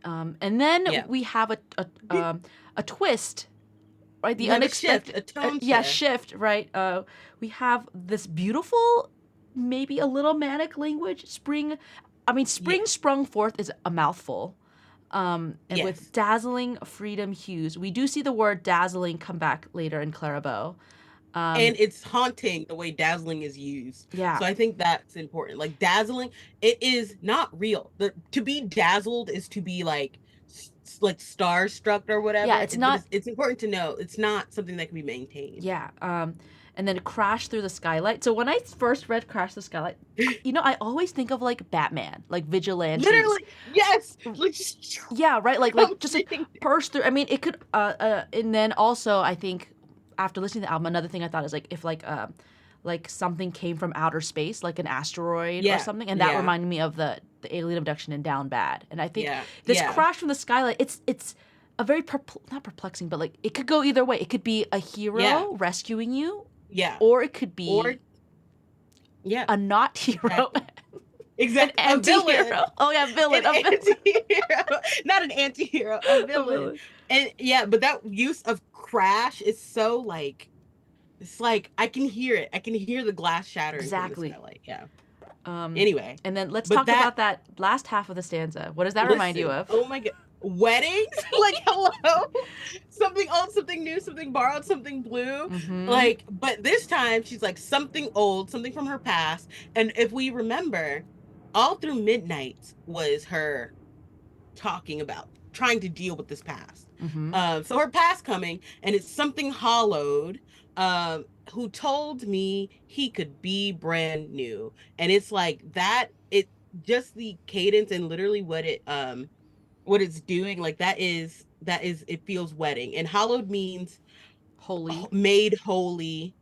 Speaker 1: And then
Speaker 2: Yeah.
Speaker 1: we have a twist, right? The
Speaker 2: We have a shift,
Speaker 1: unexpected,
Speaker 2: a tone
Speaker 1: yeah,
Speaker 2: shift.
Speaker 1: shift, right? We have this beautiful, maybe a little manic language. Spring, I mean, spring
Speaker 2: Yeah.
Speaker 1: sprung forth is a mouthful. And with
Speaker 2: Yes.
Speaker 1: dazzling freedom hues, we do see the word dazzling come back later in Clarabeau.
Speaker 2: And
Speaker 1: Um,
Speaker 2: it's haunting the way dazzling is used.
Speaker 1: yeah,
Speaker 2: So I think that's important. Like dazzling, it is not real. To be dazzled is to be like starstruck or
Speaker 1: yeah,
Speaker 2: whatever.
Speaker 1: it's
Speaker 2: But
Speaker 1: not,
Speaker 2: it's important to know it's not something that can be maintained.
Speaker 1: yeah. And then crash through the skylight. So when I first read Crash the Skylight, I always think of like Batman, like vigilantes.
Speaker 2: Literally, yes. Like just
Speaker 1: Yeah, right. Just like
Speaker 2: something.
Speaker 1: burst through. I mean, it could. And then also, I think after listening to the album, another thing I thought is like if like something came from outer space, like an asteroid or
Speaker 2: Yeah,
Speaker 1: something, and that
Speaker 2: yeah,
Speaker 1: reminded me of the alien abduction in Down Bad. And I think
Speaker 2: yeah,
Speaker 1: this
Speaker 2: yeah,
Speaker 1: crash from the skylight, it's a very not perplexing, but like it could go either way. It could be a
Speaker 2: yeah,
Speaker 1: hero rescuing you,
Speaker 2: yeah.
Speaker 1: or it could
Speaker 2: Or
Speaker 1: be
Speaker 2: yeah,
Speaker 1: a not hero,
Speaker 2: exactly.
Speaker 1: an
Speaker 2: Exactly. A villain.
Speaker 1: anti-hero. Oh yeah, villain,
Speaker 2: An
Speaker 1: a villain,
Speaker 2: anti-hero. Not an anti-hero, a
Speaker 1: a
Speaker 2: villain.
Speaker 1: villain.
Speaker 2: And yeah, but that use of crash is so like it's like I can hear it. I can hear the glass shattering from the
Speaker 1: Exactly.
Speaker 2: skylight. Yeah.
Speaker 1: Um,
Speaker 2: Anyway,
Speaker 1: and then let's
Speaker 2: but
Speaker 1: talk
Speaker 2: that
Speaker 1: about that last half of the stanza. What does that remind you
Speaker 2: listen,
Speaker 1: of?
Speaker 2: oh my god. Weddings? Like hello? Something old, something new, something borrowed, something blue.
Speaker 1: Mm-hmm.
Speaker 2: Like, but this time she's like something old, something from her past. And if we remember, all through Midnight was her talking about trying to deal with this past.
Speaker 1: Mm-hmm.
Speaker 2: So her past coming, and it's something hollowed. Who told me he could be brand new, and it's like that. It just the cadence and literally what it's doing. Like that is it feels wedding, and hollowed means
Speaker 1: Holy.
Speaker 2: made holy,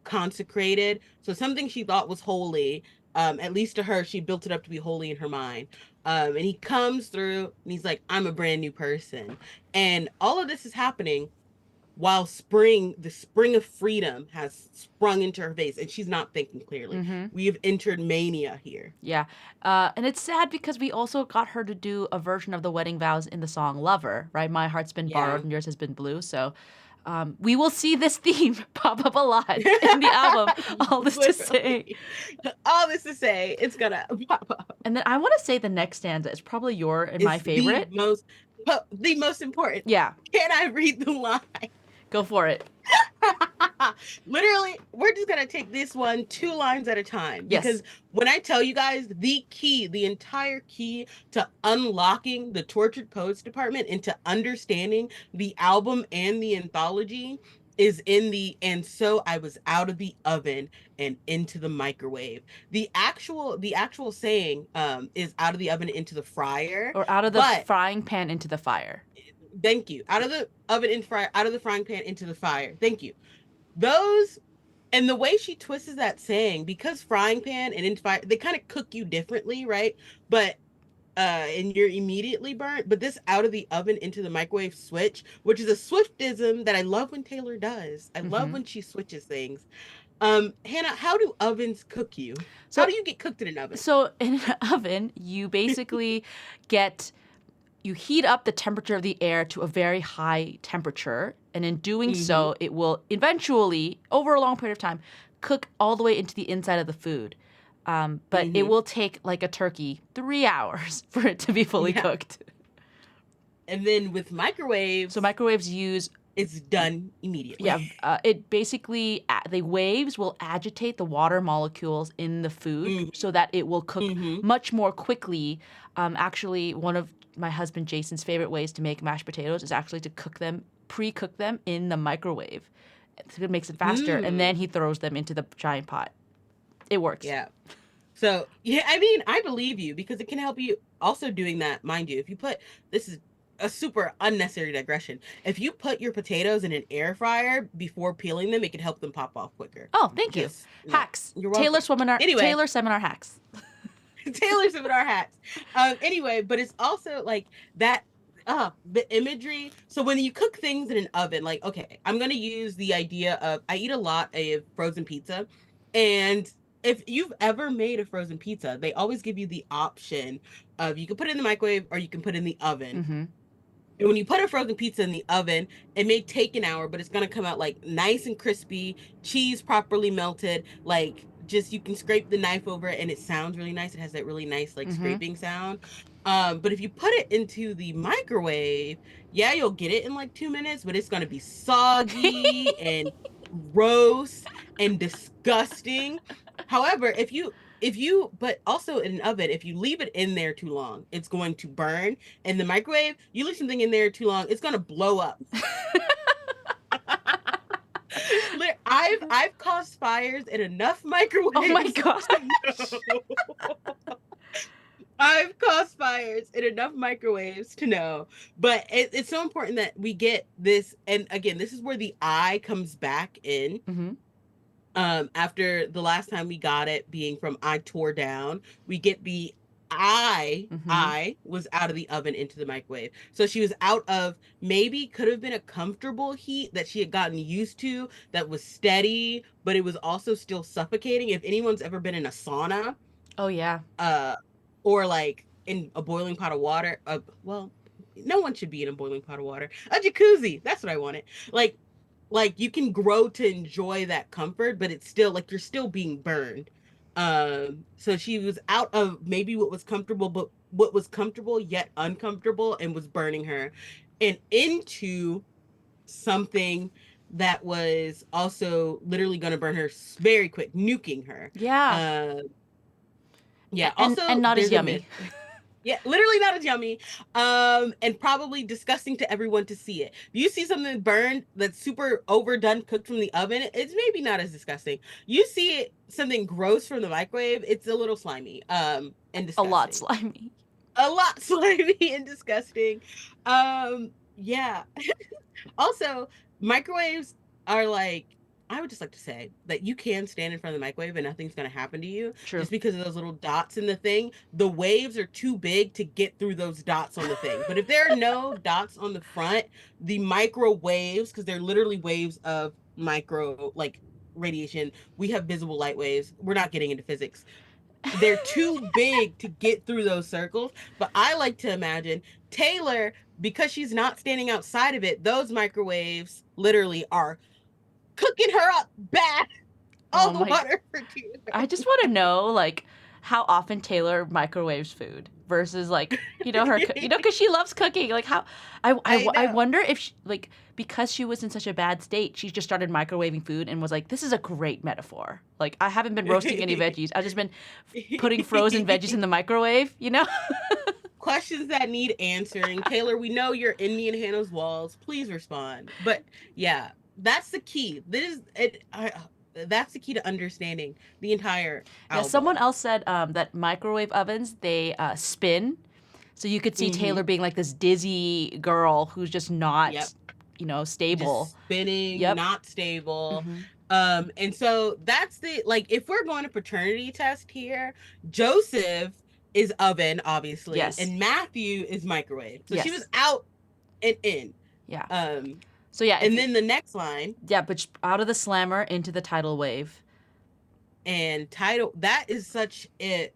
Speaker 2: consecrated. So something she thought was holy, at least to her, she built it up to be holy in her mind. And he comes through and he's like, I'm a brand new person. And all of this is happening while the spring of freedom has sprung into her face and she's not thinking clearly.
Speaker 1: Mm-hmm.
Speaker 2: We have entered mania here.
Speaker 1: Yeah. And it's sad because we also got her to do a version of the wedding vows in the song Lover, right? My heart's been borrowed
Speaker 2: Yeah.
Speaker 1: and yours has been blue. So we will see this theme pop up a lot in the album. All this to say.
Speaker 2: Literally. All this to say, it's gonna pop up.
Speaker 1: And then I want to say the next stanza is probably your and my
Speaker 2: It's
Speaker 1: favorite.
Speaker 2: the most important.
Speaker 1: Yeah.
Speaker 2: Can I read the line?
Speaker 1: Go for it.
Speaker 2: Literally, we're just gonna take this one 2 lines at a time
Speaker 1: Yes.
Speaker 2: because when I tell you guys the entire key to unlocking the Tortured Poets department into understanding the album and the anthology is in the and so I was out of the oven and into the microwave. The actual saying is out of the oven into the fryer,
Speaker 1: Or out of the
Speaker 2: but
Speaker 1: frying pan into the fire.
Speaker 2: thank you. Out of the oven in fryer, out of the frying pan into the fire. Thank you. Those and the way she twists that saying, because frying pan and into fire, they kind of cook you differently, right? But and you're immediately burnt. But this out of the oven into the microwave switch, which is a Swiftism that I love when Taylor does. I love
Speaker 1: Hmm.
Speaker 2: when she switches things. Hannah, how do ovens cook you? How
Speaker 1: So
Speaker 2: do you get cooked in an oven?
Speaker 1: so in an oven, you basically get you heat up the temperature of the air to a very high temperature, and in doing
Speaker 2: Mm-hmm.
Speaker 1: so, it will eventually, over a long period of time, cook all the way into the inside of the food. But it
Speaker 2: Mm-hmm.
Speaker 1: will take, like a turkey, 3 hours for it to be fully
Speaker 2: Yeah.
Speaker 1: cooked.
Speaker 2: And then with
Speaker 1: So
Speaker 2: microwaves,
Speaker 1: microwaves use,
Speaker 2: it's done immediately.
Speaker 1: yeah, it basically, the waves will agitate the water molecules in the food
Speaker 2: Mm-hmm.
Speaker 1: so that it will cook
Speaker 2: Mm-hmm.
Speaker 1: much more quickly. Actually, one of my husband Jason's favorite ways to make mashed potatoes is actually to pre-cook them in the microwave. It makes it faster, and then
Speaker 2: Hmm.
Speaker 1: he throws them into the giant pot. It works.
Speaker 2: Yeah. So, yeah, I mean, I believe you because it can help you also doing that, mind you. If you put this is a super unnecessary digression. If you put your potatoes in an air fryer before peeling them, it can help them pop off quicker.
Speaker 1: Oh, thank you.
Speaker 2: Just no.
Speaker 1: Hacks.
Speaker 2: You're welcome. Anyway,
Speaker 1: Taylor seminar hacks.
Speaker 2: Taylor's in our hats. Anyway, but it's also like that the imagery. So when you cook things in an oven, like, okay, I'm gonna use the idea of I eat a lot of frozen pizza. And if you've ever made a frozen pizza, they always give you the option of you can put it in the microwave or you can put it in the oven.
Speaker 1: Mm-hmm.
Speaker 2: And when you put a frozen pizza in the oven, it may take an hour, but it's gonna come out like nice and crispy, cheese properly melted, like just you can scrape the knife over it and it sounds really nice. It has that really nice like
Speaker 1: Mm-hmm.
Speaker 2: scraping sound. But if you put it into the microwave, yeah, you'll get it in like 2 minutes, but it's gonna be soggy and gross and disgusting. However, but also in an oven, if you leave it in there too long, it's going to burn. In the microwave, you leave something in there too long, it's gonna blow up. I've caused fires in enough
Speaker 1: Oh my
Speaker 2: microwaves
Speaker 1: god.
Speaker 2: to know. I've caused fires in enough microwaves to know. But it's so important that we get this. And again, this is where the eye comes back in.
Speaker 1: Mm-hmm.
Speaker 2: After the last time we got it being from I tore down, we get the
Speaker 1: Mm-hmm.
Speaker 2: I was out of the oven into the microwave. So she was out of maybe could have been a comfortable heat that she had gotten used to that was steady, but it was also still suffocating. If anyone's ever been in a sauna,
Speaker 1: Oh yeah.
Speaker 2: uh or like in a boiling pot of water, well, no one should be in a boiling pot of water. A jacuzzi, that's what I wanted. Like you can grow to enjoy that comfort, but it's still like you're still being burned. So she was out of maybe what was comfortable, but what was comfortable yet uncomfortable and was burning her, and into something that was also literally going to burn her very quick, nuking her.
Speaker 1: Yeah.
Speaker 2: uh yeah,
Speaker 1: And
Speaker 2: also
Speaker 1: not as
Speaker 2: there's a myth.
Speaker 1: yummy.
Speaker 2: Yeah, literally not as yummy. And probably disgusting to everyone to see it. If you see something burned that's super overdone, cooked from the oven, it's maybe not as disgusting. You see it something gross from the microwave, it's a little slimy, and
Speaker 1: A lot
Speaker 2: disgusting.
Speaker 1: slimy.
Speaker 2: A lot slimy and disgusting. Yeah. Also, microwaves are like, I would just like to say that you can stand in front of the microwave and nothing's going to happen to you
Speaker 1: True.
Speaker 2: just because of those little dots in the thing. The waves are too big to get through those dots on the thing. But if there are no dots on the front, the microwaves, because they're literally waves of micro, like radiation, we have visible light waves. We're not getting into physics. They're too big to get through those circles. But I like to imagine Taylor, because she's not standing outside of it, those microwaves literally are cooking her up bad. All
Speaker 1: Oh
Speaker 2: the
Speaker 1: my.
Speaker 2: water for Taylor.
Speaker 1: I just want to know, like, how often Taylor microwaves food versus, like, because she loves cooking. Like, how
Speaker 2: I
Speaker 1: I
Speaker 2: know.
Speaker 1: wonder if like, because she was in such a bad state, she just started microwaving food and was like, this is a great metaphor. Like, I haven't been roasting any veggies. I've just been putting frozen veggies in the microwave, you know?
Speaker 2: Questions that need answering. Taylor, we know you're in me and Hannah's walls. Please respond. But yeah, that's the key. This is it. That's the key to understanding the entire
Speaker 1: Yeah, someone
Speaker 2: album.
Speaker 1: else said that microwave ovens, they spin. So you could see
Speaker 2: Mm-hmm.
Speaker 1: Taylor being like this dizzy girl who's just not,
Speaker 2: Yep.
Speaker 1: stable.
Speaker 2: Just spinning,
Speaker 1: Yep.
Speaker 2: not stable.
Speaker 1: Hmm.
Speaker 2: And so that's the like if we're going to paternity test here, Joseph is oven, obviously,
Speaker 1: Yes.
Speaker 2: and Matthew is microwave. So she was
Speaker 1: Yes.
Speaker 2: out and in.
Speaker 1: Yeah.
Speaker 2: Um,
Speaker 1: So yeah, if
Speaker 2: and
Speaker 1: you,
Speaker 2: then the next line,
Speaker 1: yeah, but out of the slammer into the tidal wave.
Speaker 2: and title, that is such a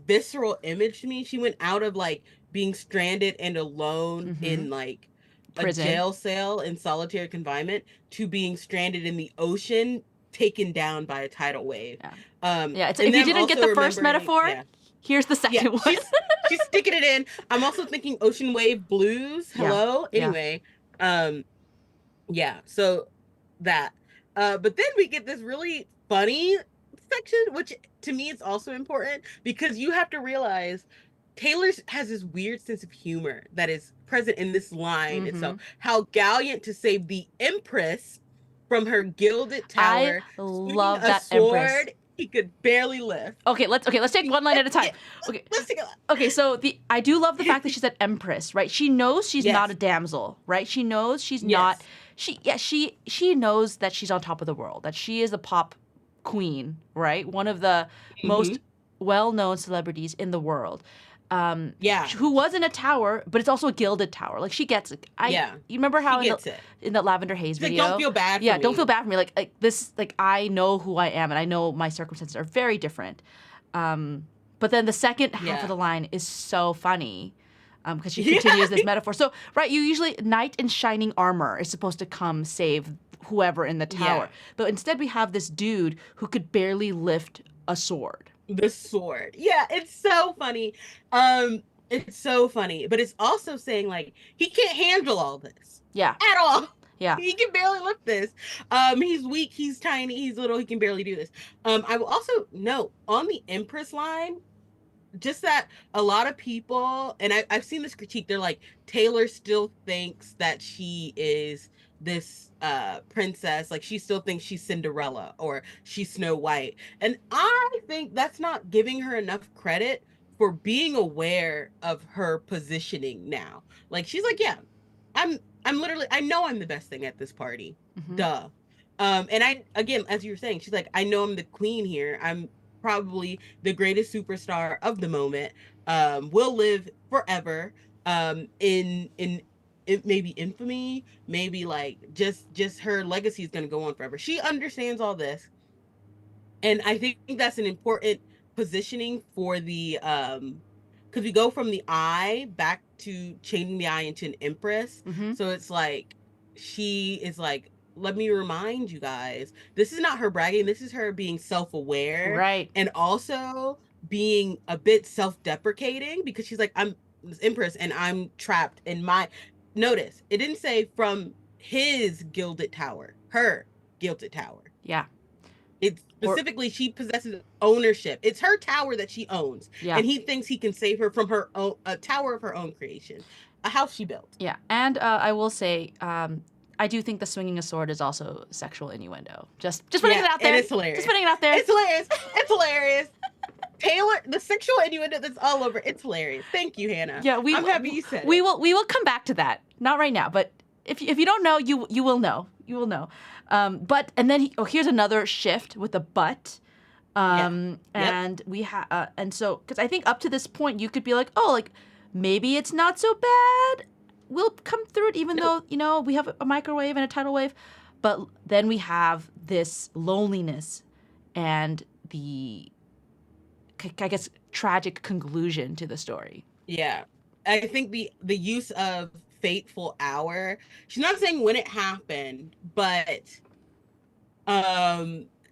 Speaker 2: visceral image to me. She went out of like being stranded and alone
Speaker 1: Mm-hmm.
Speaker 2: in like a
Speaker 1: Prison.
Speaker 2: jail cell in solitary confinement to being stranded in the ocean, taken down by a tidal wave.
Speaker 1: Yeah. Yeah. It's,
Speaker 2: And
Speaker 1: if you
Speaker 2: then I'm
Speaker 1: didn't get
Speaker 2: also
Speaker 1: the first
Speaker 2: remembering,
Speaker 1: metaphor,
Speaker 2: yeah,
Speaker 1: here's the
Speaker 2: yeah,
Speaker 1: second one.
Speaker 2: she's sticking it in. I'm also thinking ocean wave blues.
Speaker 1: Yeah.
Speaker 2: Hello.
Speaker 1: Yeah.
Speaker 2: Anyway, um, yeah, so that. But then we get this really funny section, which to me is also important because you have to realize Taylor has this weird sense of humor that is present in this line
Speaker 1: Mm-hmm.
Speaker 2: itself. How gallant to save the Empress from her gilded
Speaker 1: I
Speaker 2: tower, swinging
Speaker 1: love
Speaker 2: a
Speaker 1: that Empress.
Speaker 2: sword he could barely lift.
Speaker 1: Okay, let's take one line at a time.
Speaker 2: Yeah,
Speaker 1: Okay.
Speaker 2: let's take a
Speaker 1: Okay, so the I do love the fact that she's an empress, right? She knows she's not a
Speaker 2: Yes,
Speaker 1: damsel, right? She knows she's not
Speaker 2: yes.
Speaker 1: she knows that she's on top of the world, that she is a pop queen, right? One of the
Speaker 2: Hmm.
Speaker 1: most well-known celebrities in the world.
Speaker 2: Yeah,
Speaker 1: Who was in a tower, but it's also a gilded tower. Like she gets it.
Speaker 2: yeah.
Speaker 1: You remember
Speaker 2: She
Speaker 1: how
Speaker 2: gets it.
Speaker 1: in the Lavender Haze
Speaker 2: She's like, don't
Speaker 1: video?
Speaker 2: feel bad for
Speaker 1: Yeah, don't feel
Speaker 2: me.
Speaker 1: bad for me. Like this like I know who I am and I know my circumstances are very different. Um, but then the second half of
Speaker 2: Yeah.
Speaker 1: the line is so funny because she
Speaker 2: Yeah.
Speaker 1: continues this metaphor. So, right, you usually, knight in shining armor is supposed to come save whoever in the tower.
Speaker 2: Yeah.
Speaker 1: But instead, we have this dude who could barely lift a sword.
Speaker 2: The sword. Yeah, it's so funny. It's so funny, but it's also saying like he can't handle all this
Speaker 1: Yeah,
Speaker 2: at all.
Speaker 1: yeah.
Speaker 2: He can barely lift this. He's weak, he's tiny, he's little, he can barely do this. I will also note on the Empress line, just that a lot of people, and I've seen this critique, they're like, Taylor still thinks that she is this princess, like she still thinks she's Cinderella or she's Snow White. And I think that's not giving her enough credit for being aware of her positioning now. Like she's like, yeah, I'm literally, I know I'm the best thing at this party.
Speaker 1: Hmm.
Speaker 2: Duh. And I, again, as you were saying, she's like, I know I'm the queen here. I'm probably the greatest superstar of the moment, will live forever, in maybe infamy, maybe like just her legacy is going to go on forever. She understands all this, and I think that's an important positioning for the because we go from the eye back to changing the eye into an empress.
Speaker 1: Hmm.
Speaker 2: So it's like she is like, let me remind you guys, this is not her bragging, this is her being self-aware
Speaker 1: Right.
Speaker 2: and also being a bit self-deprecating because she's like, I'm this empress and I'm trapped in my, notice it didn't say from his gilded tower, her gilded tower.
Speaker 1: Yeah.
Speaker 2: It's
Speaker 1: Or,
Speaker 2: specifically she possesses ownership. It's her tower that she owns,
Speaker 1: yeah.
Speaker 2: and he thinks he can save her from her own, a tower of her own creation, a house she built.
Speaker 1: Yeah. And I will say, I do think the swinging a sword is also sexual innuendo. Just putting
Speaker 2: Yeah,
Speaker 1: it out
Speaker 2: and
Speaker 1: there.
Speaker 2: it's hilarious.
Speaker 1: Just putting it out there.
Speaker 2: It's hilarious. It's hilarious. Taylor, the sexual innuendo that's all over. It's hilarious. Thank you, Hannah.
Speaker 1: Yeah,
Speaker 2: I'm happy you said
Speaker 1: we
Speaker 2: it.
Speaker 1: will we will come back to that. Not right now, but if you don't know, you will know. You will know. But and then here's another shift with the but.
Speaker 2: Yeah. Yep.
Speaker 1: And we have and so because I think up to this point you could be like, oh, like maybe it's not so bad. We'll come through it, even
Speaker 2: Nope.
Speaker 1: though we have a microwave and a tidal wave. But then we have this loneliness and the I guess tragic conclusion to the story.
Speaker 2: Yeah. I think the use of fateful hour. She's not saying when it happened, but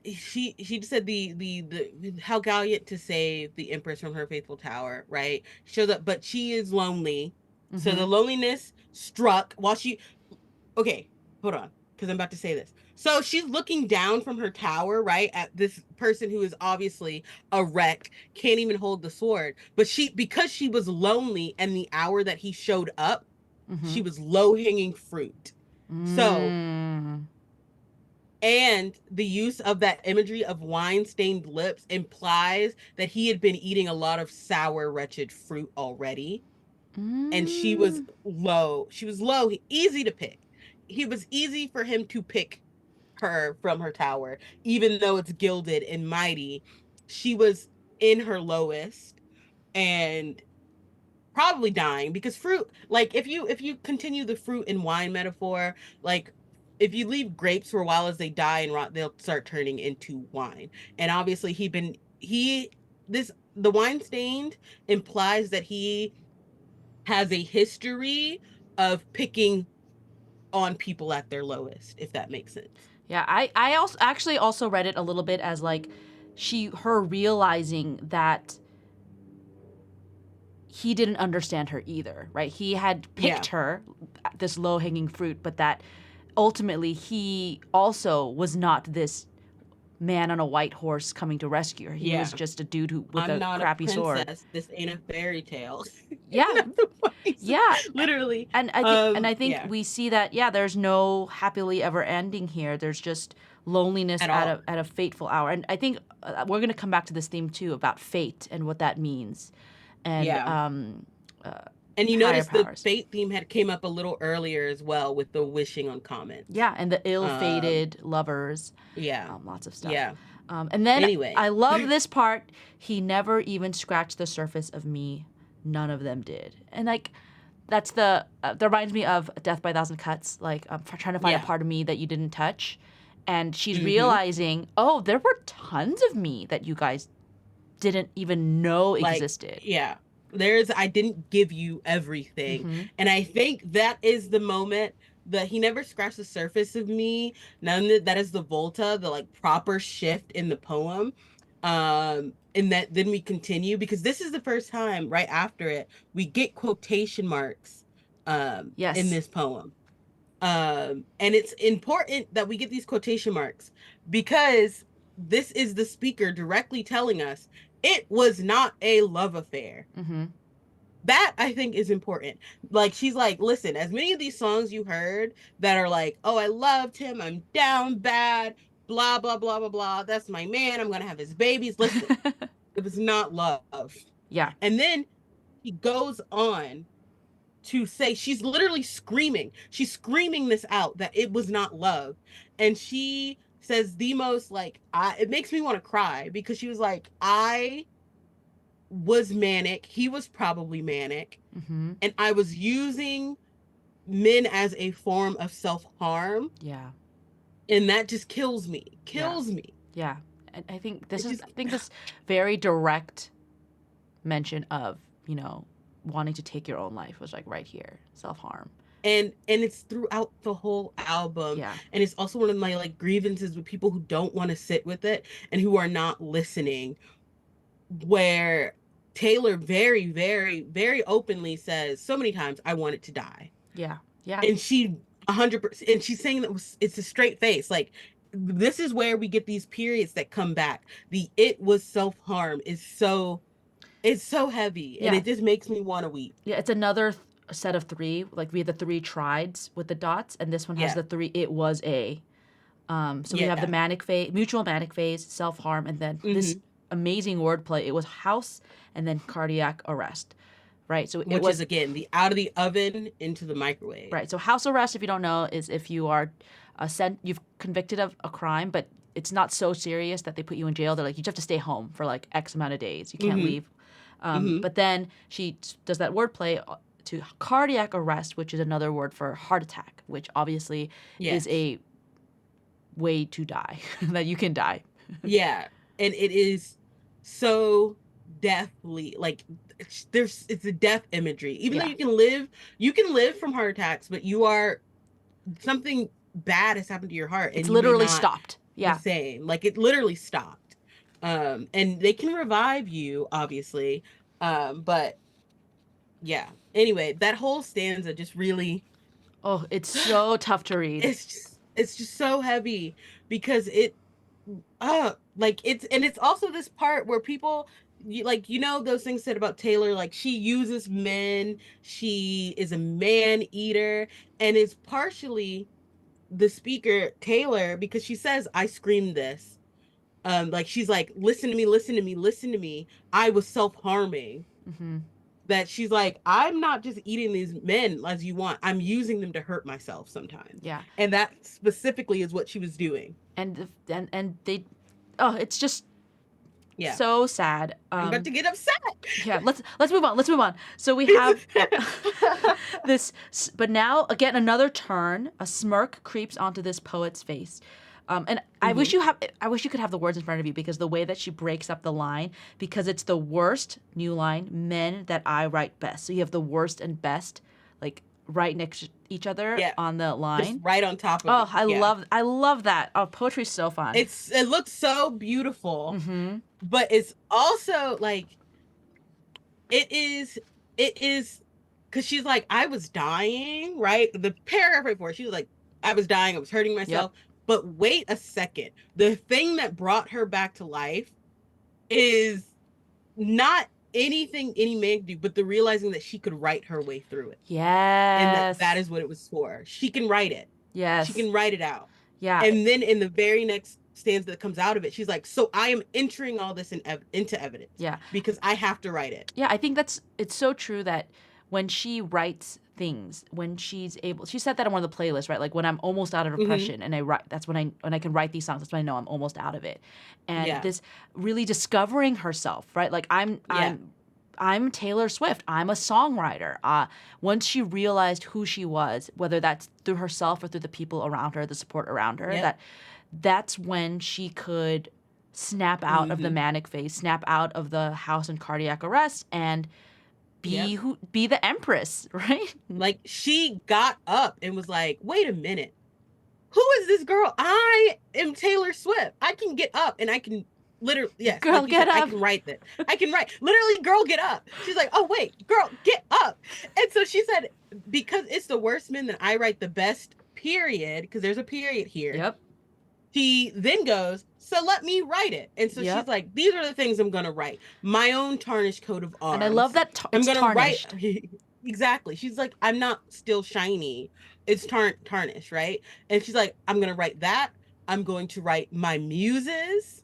Speaker 2: she just said the how gallant to save the empress from her faithful tower, right? Shows up, but she is lonely, so
Speaker 1: Mm-hmm.
Speaker 2: the loneliness struck while she, okay, hold on, because I'm about to say this. So she's looking down from her tower, right, at this person who is obviously a wreck, can't even hold the sword, but she, because she was lonely and the hour that he showed up,
Speaker 1: Mm-hmm.
Speaker 2: she was low hanging fruit. So,
Speaker 1: Mm.
Speaker 2: and the use of that imagery of wine stained lips implies that he had been eating a lot of sour, wretched fruit already. And she was
Speaker 1: Mm.
Speaker 2: low. She was low, easy to pick. He was easy for him to pick her from her tower, even though it's gilded and mighty. She was in her lowest. and probably dying because fruit, like if you continue the fruit and wine metaphor, like if you leave grapes for a while as they die and rot, they'll start turning into wine. And obviously he this the wine stained implies that he has a history of picking on people at their lowest, if that makes sense.
Speaker 1: Yeah, I also actually also read it a little bit as like her realizing that he didn't understand her either, right? He had
Speaker 2: Yeah.
Speaker 1: picked her, this low hanging fruit, but that ultimately he also was not this man on a white horse coming to rescue her. He was
Speaker 2: Yeah.
Speaker 1: just a dude with
Speaker 2: I'm
Speaker 1: a
Speaker 2: not a
Speaker 1: crappy sword.
Speaker 2: princess. This ain't a fairy tale.
Speaker 1: Yeah,
Speaker 2: That's the funny
Speaker 1: yeah,
Speaker 2: literally.
Speaker 1: and I think
Speaker 2: Yeah,
Speaker 1: we see that there's no happily ever ending here. There's just loneliness
Speaker 2: at all.
Speaker 1: at a fateful hour. And I think we're going to come back to this theme too about fate and what that means, and
Speaker 2: Yeah. And you
Speaker 1: higher
Speaker 2: notice the
Speaker 1: powers.
Speaker 2: fate theme had came up a little earlier as well with the wishing on comments.
Speaker 1: Yeah, and the
Speaker 2: Um,
Speaker 1: ill-fated lovers,
Speaker 2: yeah.
Speaker 1: lots of stuff.
Speaker 2: Yeah.
Speaker 1: And then I
Speaker 2: Anyway.
Speaker 1: love this part. He never even scratched the surface of me. None of them did. And like, that's that reminds me of Death by a Thousand Cuts. Like, I'm trying to find a
Speaker 2: Yeah.
Speaker 1: part of me that you didn't touch. And she's
Speaker 2: Mm-hmm.
Speaker 1: realizing, oh, there were tons of me that you guys didn't even know
Speaker 2: Like,
Speaker 1: existed.
Speaker 2: yeah. I didn't give you everything.
Speaker 1: Mm-hmm.
Speaker 2: And I think that is the moment that he never scratched the surface of me. That is the volta, the like proper shift in the poem. And that then we continue because this is the first time right after it we get quotation marks in
Speaker 1: Yes.
Speaker 2: this poem. And it's important that we get these quotation marks because this is the speaker directly telling us it was not a love affair.
Speaker 1: Mm-hmm.
Speaker 2: That I think is important. Like she's like, listen, as many of these songs you heard that are like, oh, I loved him, I'm down bad, blah, blah, blah, blah, blah. That's my man, I'm gonna have his babies. Listen, it was not love.
Speaker 1: Yeah.
Speaker 2: And then he goes on to say she's literally screaming. She's screaming this out that it was not love. And she says the most like I it makes me want to cry because she was like, I was manic. He was probably manic.
Speaker 1: Mm-hmm.
Speaker 2: And I was using men as a form of self-harm.
Speaker 1: Yeah.
Speaker 2: And that just kills me.
Speaker 1: Yeah.
Speaker 2: Kills me.
Speaker 1: Yeah. And
Speaker 2: It just
Speaker 1: I think this very direct mention of, wanting to take your own life was like right here. Self-harm.
Speaker 2: and it's throughout the whole album,
Speaker 1: Yeah.
Speaker 2: and it's also one of my like grievances with people who don't want to sit with it and who are not listening, where Taylor very, very, very openly says so many times, I want it to die.
Speaker 1: Yeah. Yeah.
Speaker 2: And she 100%, and she's saying that it's a straight face. Like, this is where we get these periods that come back. The it was self-harm is it's so heavy and
Speaker 1: Yeah.
Speaker 2: it just makes me want to weep.
Speaker 1: Yeah. It's another set of three. Like we had the three trides with the dots, and this one has
Speaker 2: Yeah.
Speaker 1: the three. It was a. So we have the
Speaker 2: Yeah.
Speaker 1: manic phase, mutual manic phase, self harm, and then this
Speaker 2: Hmm.
Speaker 1: amazing wordplay. It was house and then cardiac arrest, right? So it
Speaker 2: Which is
Speaker 1: was
Speaker 2: again the out of the oven into the microwave.
Speaker 1: right. So house arrest, if you don't know, is if you are you've convicted of a crime, but it's not so serious that they put you in jail. They're like, you just have to stay home for like X amount of days. You can't
Speaker 2: Hmm.
Speaker 1: leave.
Speaker 2: Hmm.
Speaker 1: But then she does that wordplay to cardiac arrest, which is another word for heart attack, which obviously is
Speaker 2: Yes.
Speaker 1: a way to die, that you can die.
Speaker 2: Yeah. And it is so deathly like it's a death imagery. Even though
Speaker 1: Yeah.
Speaker 2: you can live from heart attacks, but you are something bad has happened to your heart
Speaker 1: It's
Speaker 2: and you may
Speaker 1: literally
Speaker 2: not
Speaker 1: stopped.
Speaker 2: the
Speaker 1: Yeah.
Speaker 2: same. Like it literally stopped. And they can revive you, obviously. But yeah. Anyway, that whole stanza just really
Speaker 1: Oh, it's so tough to read.
Speaker 2: it's just so heavy because it like it's also this part where people like those things said about Taylor, like she uses men, she is a man eater, and it's partially the speaker Taylor because she says I screamed this. Like she's like, listen to me, listen to me, listen to me, I was self-harming.
Speaker 1: Hmm.
Speaker 2: That she's like, I'm not just eating these men as you want, I'm using them to hurt myself sometimes.
Speaker 1: Yeah.
Speaker 2: And that specifically is what she was doing.
Speaker 1: And they, oh, it's just
Speaker 2: Yeah.
Speaker 1: So sad.
Speaker 2: I'm about to get upset.
Speaker 1: Yeah, let's move on. Let's move on. So we have this, but now again another turn. A smirk creeps onto this poet's face, and
Speaker 2: Hmm.
Speaker 1: I wish you could have the words in front of you because the way that she breaks up the line, because it's the worst new line, men that I write best. So you have the worst and best, like right next to each other
Speaker 2: Yeah.
Speaker 1: on the
Speaker 2: Just
Speaker 1: line.
Speaker 2: right on top of
Speaker 1: Oh,
Speaker 2: it. Yeah.
Speaker 1: I love that. Oh, poetry's so fun.
Speaker 2: It looks so beautiful,
Speaker 1: Mm-hmm.
Speaker 2: but it's also like it is because she's like, I was dying, right? The paragraph before, she was like, I was dying, I was hurting
Speaker 1: Yep.
Speaker 2: myself. But wait a second. The thing that brought her back to life is not anything any man could do, but the realizing that she could write her way through it. And that
Speaker 1: Yes.
Speaker 2: is what it was for. She can write it. She
Speaker 1: Yes.
Speaker 2: can write it out.
Speaker 1: Yeah.
Speaker 2: And then in the very next stanza that comes out of it, she's like, so I am entering all this into evidence
Speaker 1: Yeah.
Speaker 2: because I have to write it.
Speaker 1: Yeah, I think it's so true that when she writes things, when she's able, she said that on one of the playlists, right? Like when I'm almost out of
Speaker 2: Hmm.
Speaker 1: depression and I write, that's when I can write these songs. That's when I know I'm almost out of it. And
Speaker 2: Yeah.
Speaker 1: this really discovering herself, right? Like
Speaker 2: Yeah.
Speaker 1: I'm Taylor Swift. I'm a songwriter. Once she realized who she was, whether that's through herself or through the people around her, the support around her,
Speaker 2: Yep.
Speaker 1: that's when she could snap out of the
Speaker 2: Hmm.
Speaker 1: manic phase, snap out of the house and cardiac arrest, and
Speaker 2: Yep.
Speaker 1: be the empress, right?
Speaker 2: Like she got up and was like, wait a minute. Who is this girl? I am Taylor Swift. I can get up and I can literally, yes,
Speaker 1: Girl,
Speaker 2: like you
Speaker 1: get
Speaker 2: said, I
Speaker 1: up.
Speaker 2: can write that. I can write. Literally, girl, get up. She's like, oh, wait, girl, get up. And so she said, because it's the worst men that I write the best, period, because there's a period here.
Speaker 1: Yep.
Speaker 2: She then goes, so let me write it. And so she's
Speaker 1: Yep.
Speaker 2: like, these are the things I'm going to write. My own tarnished coat of
Speaker 1: And I love
Speaker 2: arms.
Speaker 1: that
Speaker 2: I'm
Speaker 1: it's
Speaker 2: going to write.
Speaker 1: tarnished.
Speaker 2: Exactly. She's like, I'm not still shiny. It's tarnished, right? And she's like, I'm going to write that. I'm going to write my muses,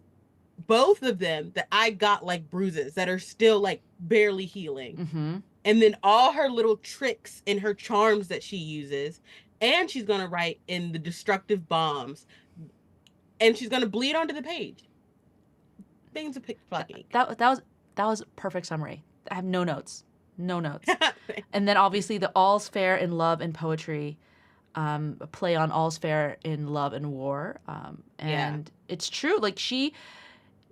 Speaker 2: both of them that I got like bruises that are still like barely healing.
Speaker 1: Mm-hmm.
Speaker 2: And then all her little tricks and her charms that she uses. And she's going to write in the destructive bombs, and she's gonna bleed onto the page. Things a pickpocket.
Speaker 1: That was perfect summary. I have no notes. No notes. And then obviously the all's fair in love and poetry, a play on all's fair in love and war.
Speaker 2: Yeah,
Speaker 1: And it's true. Like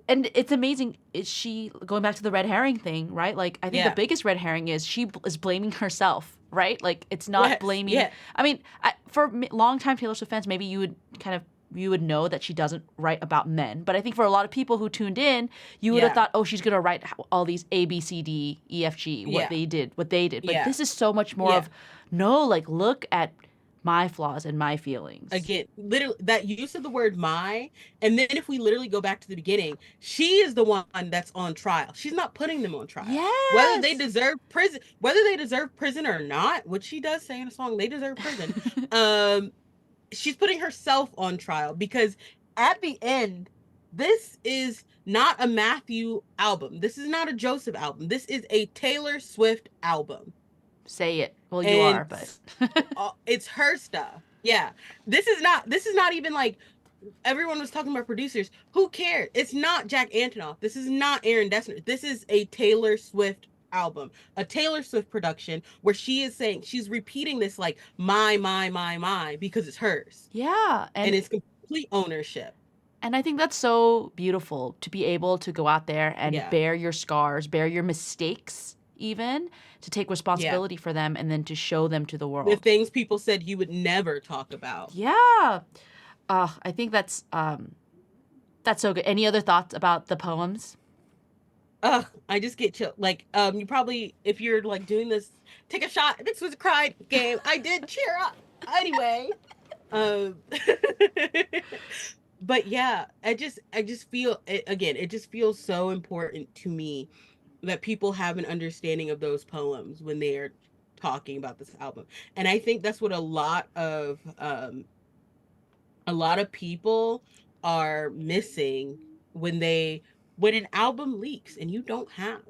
Speaker 1: and it's amazing. Is she going back to the red herring thing, right? Like I think the
Speaker 2: yeah,
Speaker 1: biggest red herring is is blaming herself, right? Like it's not
Speaker 2: yes,
Speaker 1: blaming.
Speaker 2: yeah,
Speaker 1: I mean, for longtime Taylor Swift fans, maybe you would know that she doesn't write about men. But I think for a lot of people who tuned in, you would have
Speaker 2: yeah,
Speaker 1: thought, oh, she's gonna write all these A B C D E F G
Speaker 2: yeah,
Speaker 1: what they did. But
Speaker 2: yeah,
Speaker 1: this is so much more
Speaker 2: yeah.
Speaker 1: of no, like look at my flaws and my feelings.
Speaker 2: Again, literally that use of the word my, and then if we literally go back to the beginning, she is the one that's on trial. She's not putting them on trial.
Speaker 1: Yes.
Speaker 2: Whether they deserve prison or not, which she does say in a song, they deserve prison. Um, she's putting herself on trial because at the end, this is not a Matthew album. This is not a Joseph album. This is a Taylor Swift album.
Speaker 1: Say it. Well, you
Speaker 2: And
Speaker 1: are, but
Speaker 2: it's her stuff. Yeah. This is not even like everyone was talking about producers. Who cares? It's not Jack Antonoff. This is not Aaron Dessner. This is a Taylor Swift album, a Taylor Swift production where she is saying she's repeating this like my because it's hers
Speaker 1: yeah,
Speaker 2: and it's complete ownership.
Speaker 1: and I think that's so beautiful to be able to go out there and
Speaker 2: Yeah.
Speaker 1: bear your scars, bear your mistakes, even to take
Speaker 2: Yeah.
Speaker 1: responsibility for them and then to show them to the
Speaker 2: The
Speaker 1: world.
Speaker 2: things people said you would never talk about.
Speaker 1: Yeah. I think that's so good. Any other thoughts about the poems?
Speaker 2: Ugh, I just get chill. Like, you probably, if you're like doing this, take a shot. This was a cry game. I did cheer up. Anyway, um, but yeah, I just feel it again. It just feels so important to me that people have an understanding of those poems when they are talking about this album. And I think that's what a lot of people are missing when they when an album leaks and you don't have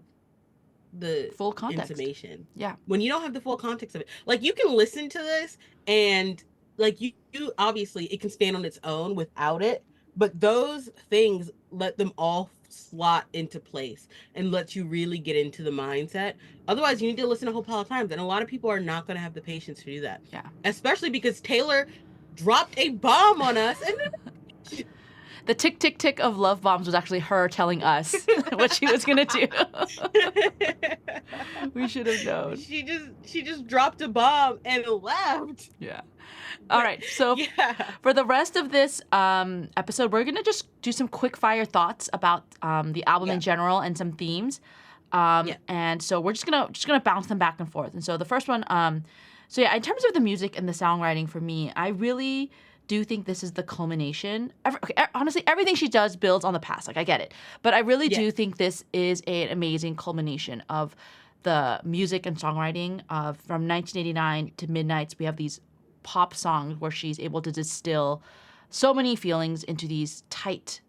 Speaker 2: the
Speaker 1: Full context.
Speaker 2: information,
Speaker 1: Yeah.
Speaker 2: when you don't have the full context of it. Like you can listen to this and like you obviously it can stand on its own without it, but those things let them all slot into place and lets you really get into the mindset. Otherwise, you need to listen a whole pile of times, and a lot of people are not going to have the patience to do that.
Speaker 1: Yeah.
Speaker 2: Especially because Taylor dropped a bomb on us, and
Speaker 1: The tick, tick, tick of love bombs was actually her telling us what she was going to do. We should have known.
Speaker 2: she just dropped a bomb and left.
Speaker 1: Yeah. All
Speaker 2: But
Speaker 1: right. So
Speaker 2: yeah.
Speaker 1: for the rest of this episode, we're going to just do some quick fire thoughts about the album in
Speaker 2: Yeah.
Speaker 1: general and some themes.
Speaker 2: Yeah.
Speaker 1: And so we're just gonna bounce them back and forth. And so the first one, so yeah, in terms of the music and the songwriting, for me, I really do think this is the culmination. Honestly, everything she does builds on the past. Like I get it, but I really
Speaker 2: Yeah.
Speaker 1: do think this is an amazing culmination of the music and songwriting of from 1989 to Midnights. We have these pop songs where she's able to distill so many feelings into these tight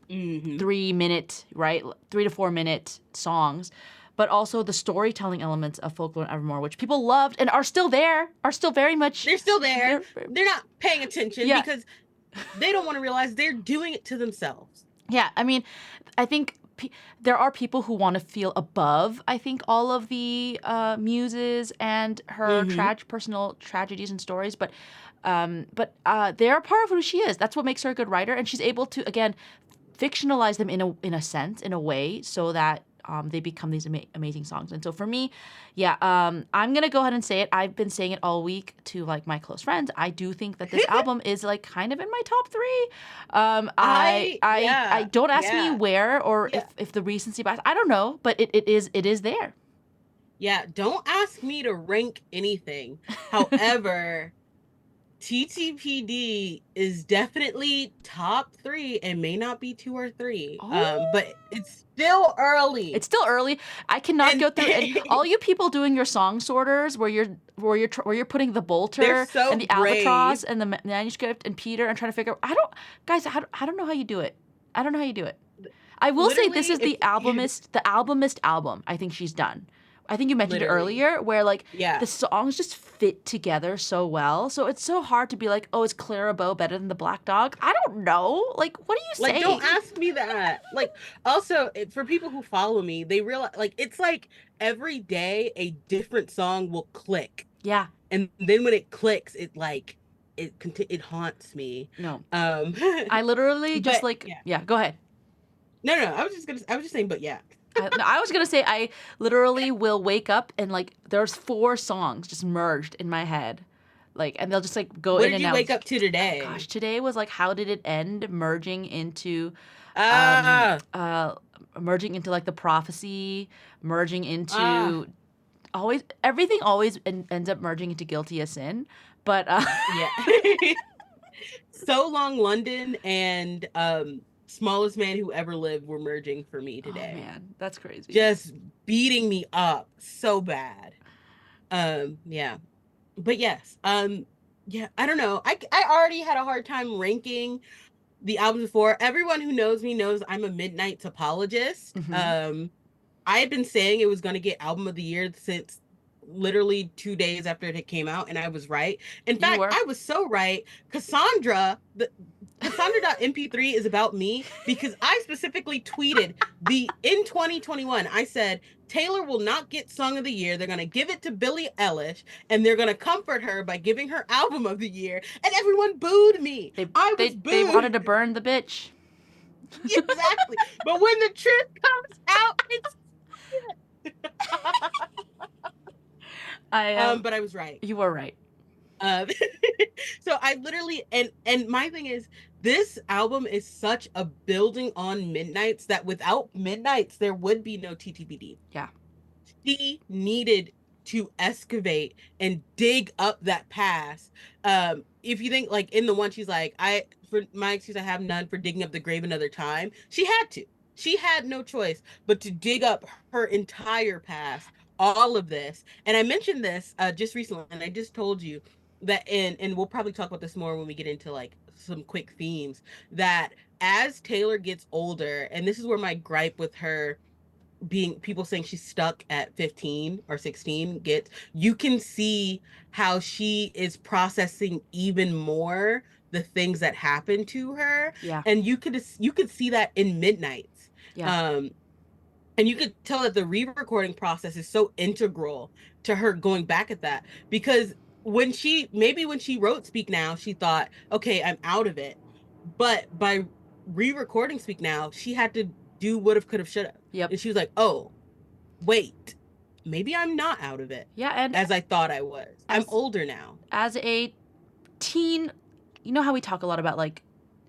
Speaker 2: Mm-hmm.
Speaker 1: 3 minute, right? 3 to 4 minute songs, but also the storytelling elements of Folklore and Evermore, which people loved and are still there, are still very much.
Speaker 2: They're still there. They're not paying attention
Speaker 1: Yeah.
Speaker 2: because they don't want to realize they're doing it to themselves.
Speaker 1: Yeah, I mean, I think there are people who want to feel above, I think, all of the muses and her personal tragedies and stories, but they're a part of who she is. That's what makes her a good writer, and she's able to, again, fictionalize them in a sense, in a way, so that they become these amazing songs. And so for me, yeah, I'm gonna go ahead and say it. I've been saying it all week to like my close friends. I do think that this album is like kind of in my top three. I don't ask me where or if the recency bias. I don't know, but it is there.
Speaker 2: Yeah, don't ask me to rank anything. However, TTPD is definitely top 3 and may not be 2 or 3. But it's still early.
Speaker 1: It's still early. I cannot go through and all you people doing your song sorters where you're putting the bolter
Speaker 2: so
Speaker 1: and the
Speaker 2: brave.
Speaker 1: albatross and the manuscript and Peter and trying to figure out. I don't know how you do it. I don't know how you do it. I will say this is the albumist album I think she's done. I think you mentioned it earlier where like the songs just fit together so well. So it's so hard to be like, oh, is Clara Bow better than the Black Dog? I don't know. Like, what are you saying?
Speaker 2: Like, don't ask me that. Like, also, for people who follow me, they realize, like, it's like every day a different song will click.
Speaker 1: Yeah.
Speaker 2: And then when it clicks, it haunts me.
Speaker 1: No. I literally just go ahead.
Speaker 2: No, I was just saying, but yeah.
Speaker 1: I was gonna say I literally will wake up and like there's 4 songs just merged in my head, like, and they'll just like go in and out.
Speaker 2: What did you wake up to today?
Speaker 1: Oh, gosh, today was like how did it end? Merging into, merging into like the prophecy, merging into everything always ends up merging into guilty as sin, but
Speaker 2: yeah. So Long London and Smallest Man Who Ever Lived were merging for me today.
Speaker 1: Oh man, that's crazy.
Speaker 2: Just beating me up so bad. Yeah. But yes. Yeah, I don't know. I already had a hard time ranking the albums before. Everyone who knows me knows I'm a Midnights apologist. I had been saying it was going to get album of the year since literally 2 days after it came out, and I was right. In fact, I was so right. Cassandra.mp3 is about me because I specifically tweeted in 2021, I said, Taylor will not get Song of the Year. They're going to give it to Billie Eilish, and they're going to comfort her by giving her Album of the Year. And everyone booed me. They
Speaker 1: wanted to burn the bitch.
Speaker 2: Exactly. But when the truth comes out, it's but I was right.
Speaker 1: You were right.
Speaker 2: So I literally and my thing is this album is such a building on Midnights that without Midnights there would be no TTPD.
Speaker 1: Yeah.
Speaker 2: She needed to excavate and dig up that past. If you think like in the one she's like, for my excuse I have none for digging up the grave another time. She had to. She had no choice but to dig up her entire past, all of this. And I mentioned this just recently, and I just told you that, and we'll probably talk about this more when we get into like some quick themes, that as Taylor gets older, and this is where my gripe with her being people saying she's stuck at 15 or 16 you can see how she is processing even more the things that happened to her.
Speaker 1: Yeah.
Speaker 2: And you could see that in Midnights.
Speaker 1: Yeah.
Speaker 2: Um, and you could tell that the re-recording process is so integral to her going back at that, because when she wrote Speak Now, she thought, okay, I'm out of it. But by re-recording Speak Now, she had to do would have, could have, should have.
Speaker 1: Yep.
Speaker 2: And she was like, oh, wait, maybe I'm not out of it
Speaker 1: Yeah. And
Speaker 2: as I thought I was. I'm
Speaker 1: as
Speaker 2: older now.
Speaker 1: as a teen, you know how we talk a lot about like,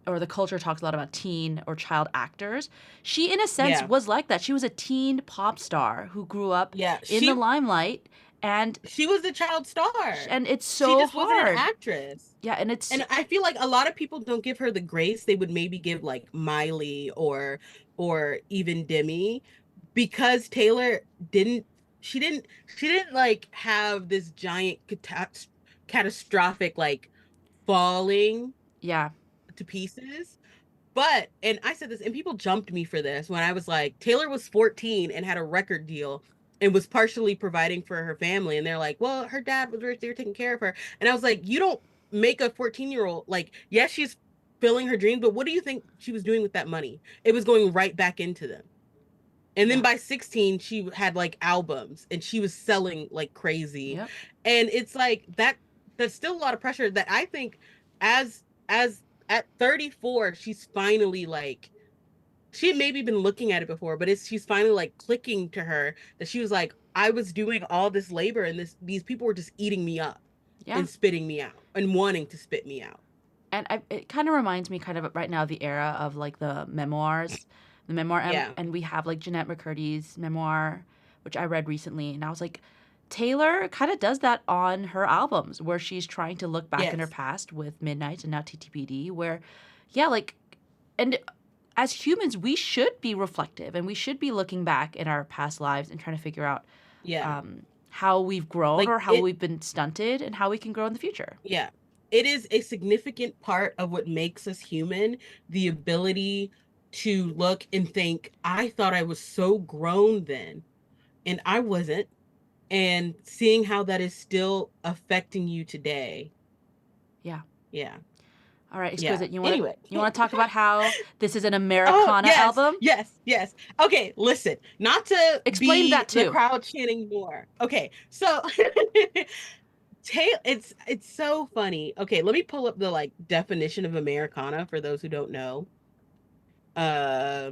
Speaker 1: or the culture talks a lot about teen or child actors. She, in a sense,
Speaker 2: Yeah.
Speaker 1: was like that. She was a teen pop star who grew up
Speaker 2: Yeah.
Speaker 1: in the limelight, and
Speaker 2: She was a child star.
Speaker 1: it's
Speaker 2: She
Speaker 1: so
Speaker 2: just wasn't an
Speaker 1: hard.
Speaker 2: actress.
Speaker 1: Yeah, and it's
Speaker 2: And I feel like a lot of people don't give her the grace they would maybe give like Miley or even Demi, because Taylor didn't she didn't like have this giant catastrophic like falling
Speaker 1: yeah,
Speaker 2: to pieces. But, and I said this, and people jumped me for this when I was like, Taylor was 14 and had a record deal and was partially providing for her family. And they're like, well, her dad was rich, they were taking care of her. And I was like, you don't make a 14-year-old, like, yes, she's filling her dreams, but what do you think she was doing with that money? It was going right back into them. And then
Speaker 1: yeah,
Speaker 2: by 16, she had like albums and she was selling like crazy.
Speaker 1: yep,
Speaker 2: And it's like that's still a lot of pressure that I think as at 34, she's finally like she had maybe been looking at it before, but she's finally like clicking to her that she was like, I was doing all this labor and these people were just eating me up
Speaker 1: yeah.
Speaker 2: and spitting me out and wanting to spit me out.
Speaker 1: And it kind of reminds me kind of right now the era of like the memoirs, the memoir,
Speaker 2: Yeah.
Speaker 1: and we have like Jeanette McCurdy's memoir, which I read recently, and I was like, Taylor kind of does that on her albums, where she's trying to look back in her
Speaker 2: Yes.
Speaker 1: past with Midnight and now TTPD, where, yeah, like, and as humans, we should be reflective and we should be looking back in our past lives and trying to figure out
Speaker 2: Yeah.
Speaker 1: how we've grown
Speaker 2: Like
Speaker 1: or how we've been stunted and how we can grow in the future.
Speaker 2: yeah. It is a significant part of what makes us human, the ability to look and think, I thought I was so grown then, and I wasn't. And seeing how that is still affecting you today.
Speaker 1: Yeah.
Speaker 2: Yeah.
Speaker 1: All right,
Speaker 2: Yeah.
Speaker 1: Exquisite.
Speaker 2: Anyway.
Speaker 1: You want to talk about how this is an
Speaker 2: Oh,
Speaker 1: Americana
Speaker 2: yes.
Speaker 1: album?
Speaker 2: Yes. Yes. Okay, listen. Not to
Speaker 1: Explain
Speaker 2: be
Speaker 1: that
Speaker 2: the
Speaker 1: too.
Speaker 2: crowd chanting more. Okay. So it's so funny. Okay, let me pull up the like definition of Americana for those who don't know. Uh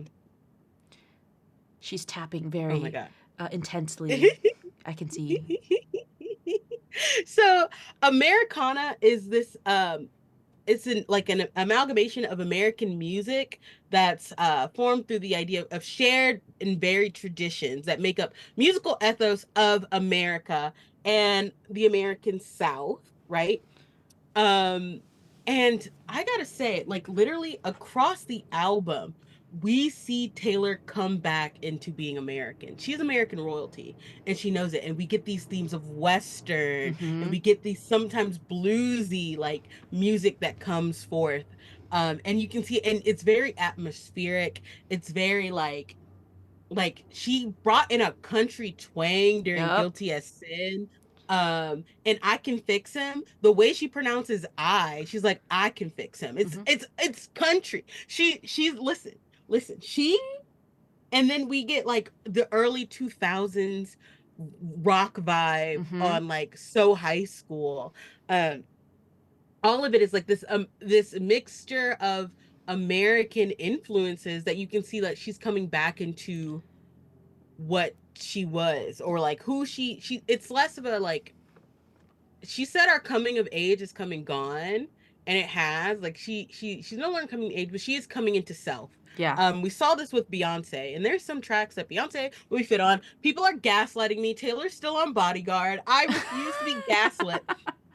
Speaker 1: She's tapping
Speaker 2: oh my
Speaker 1: very
Speaker 2: god.
Speaker 1: intensely. I can see.
Speaker 2: So Americana is this it's like an amalgamation of American music that's formed through the idea of shared and varied traditions that make up musical ethos of America and the American South, right? Um, and I gotta say, like literally across the album, we see Taylor come back into being American. She's American royalty, and she knows it. And we get these themes of Western, and
Speaker 1: Mm-hmm.
Speaker 2: we get these sometimes bluesy like music that comes forth. And you can see, and it's very atmospheric. It's very like she brought in a country twang during
Speaker 1: Yep.
Speaker 2: Guilty as Sin. And I Can Fix Him. The way she pronounces I, she's like, I can fix him. It's
Speaker 1: Mm-hmm.
Speaker 2: it's country. She's listen, she and then we get like the early 2000s rock vibe
Speaker 1: Mm-hmm.
Speaker 2: on like So High School. All of it is like this mixture of American influences that you can see that she's coming back into what she was, or like who she it's less of a like she said our coming of age is coming gone, and it has like she's no longer coming of age, but she is coming into self.
Speaker 1: Yeah.
Speaker 2: We saw this with Beyonce, and there's some tracks that Beyonce we fit on. People are gaslighting me. Taylor's still on Bodyguard. I refuse to be gaslit.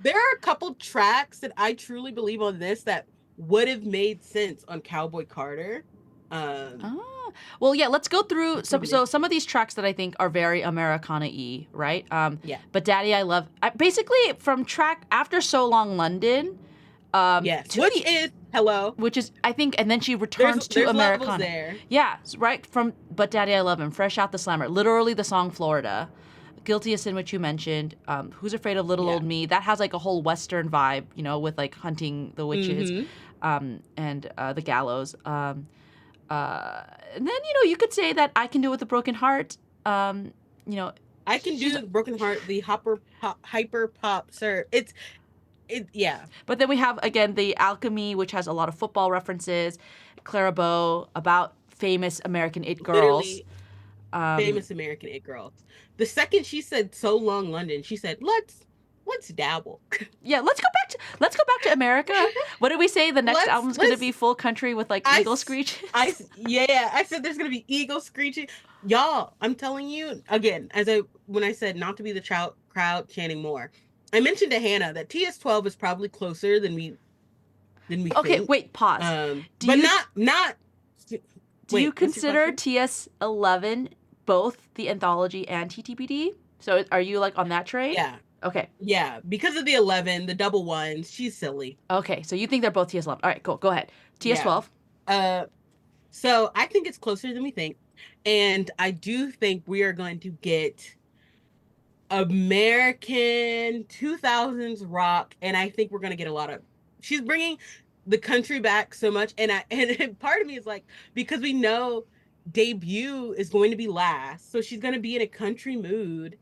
Speaker 2: There are a couple tracks that I truly believe on this that would have made sense on Cowboy Carter.
Speaker 1: Oh. Well, yeah, let's go through some of these tracks that I think are very Americana-y, right?
Speaker 2: Yeah.
Speaker 1: But Daddy I Love basically from track after So Long London
Speaker 2: Yes,
Speaker 1: to
Speaker 2: which
Speaker 1: the
Speaker 2: is hello.
Speaker 1: which is I think and then she returns to
Speaker 2: There's levels
Speaker 1: Americana.
Speaker 2: there.
Speaker 1: Yeah, right from But Daddy I Love Him, Fresh Out the Slammer, literally the song Florida Guilty as Sin, which you mentioned. Who's Afraid of Little
Speaker 2: Yeah.
Speaker 1: Old Me? That has like a whole Western vibe, you know, with like hunting the witches, and the gallows. And then you could say that I Can Do It with a Broken Heart. You know,
Speaker 2: I Can
Speaker 1: she's.
Speaker 2: Do the Broken Heart, the hyper pop, sir. Yeah.
Speaker 1: But then we have again the Alchemy, which has a lot of football references. Clara Bow, about famous American it girls.
Speaker 2: Literally famous American it girls. The second she said "So Long London," she said, let's dabble.
Speaker 1: Yeah, let's go back to America. What did we say? The next album's gonna
Speaker 2: Let's
Speaker 1: be full country with like eagle screeches.
Speaker 2: yeah, I said there's gonna be eagle screeching. Y'all, I'm telling you again, when I said not to be the crowd chanting more, I mentioned to Hannah that TS12 is probably closer than we
Speaker 1: Okay,
Speaker 2: think.
Speaker 1: wait, pause.
Speaker 2: But not.
Speaker 1: Do you
Speaker 2: Wait, what's your
Speaker 1: consider
Speaker 2: question?
Speaker 1: TS11 both the Anthology and TTPD? So are you like on that train?
Speaker 2: Yeah,
Speaker 1: Okay.
Speaker 2: yeah, because of the 11, the double ones, she's silly.
Speaker 1: Okay, so you think they're both TS11. All right, cool. Go ahead.
Speaker 2: Yeah.
Speaker 1: TS12.
Speaker 2: Uh, so I think it's closer than we think, and I do think we are going to get American 2000s rock, and I think we're going to get a lot of. She's bringing the country back so much, and part of me is like, because we know debut is going to be last, so she's going to be in a country mood.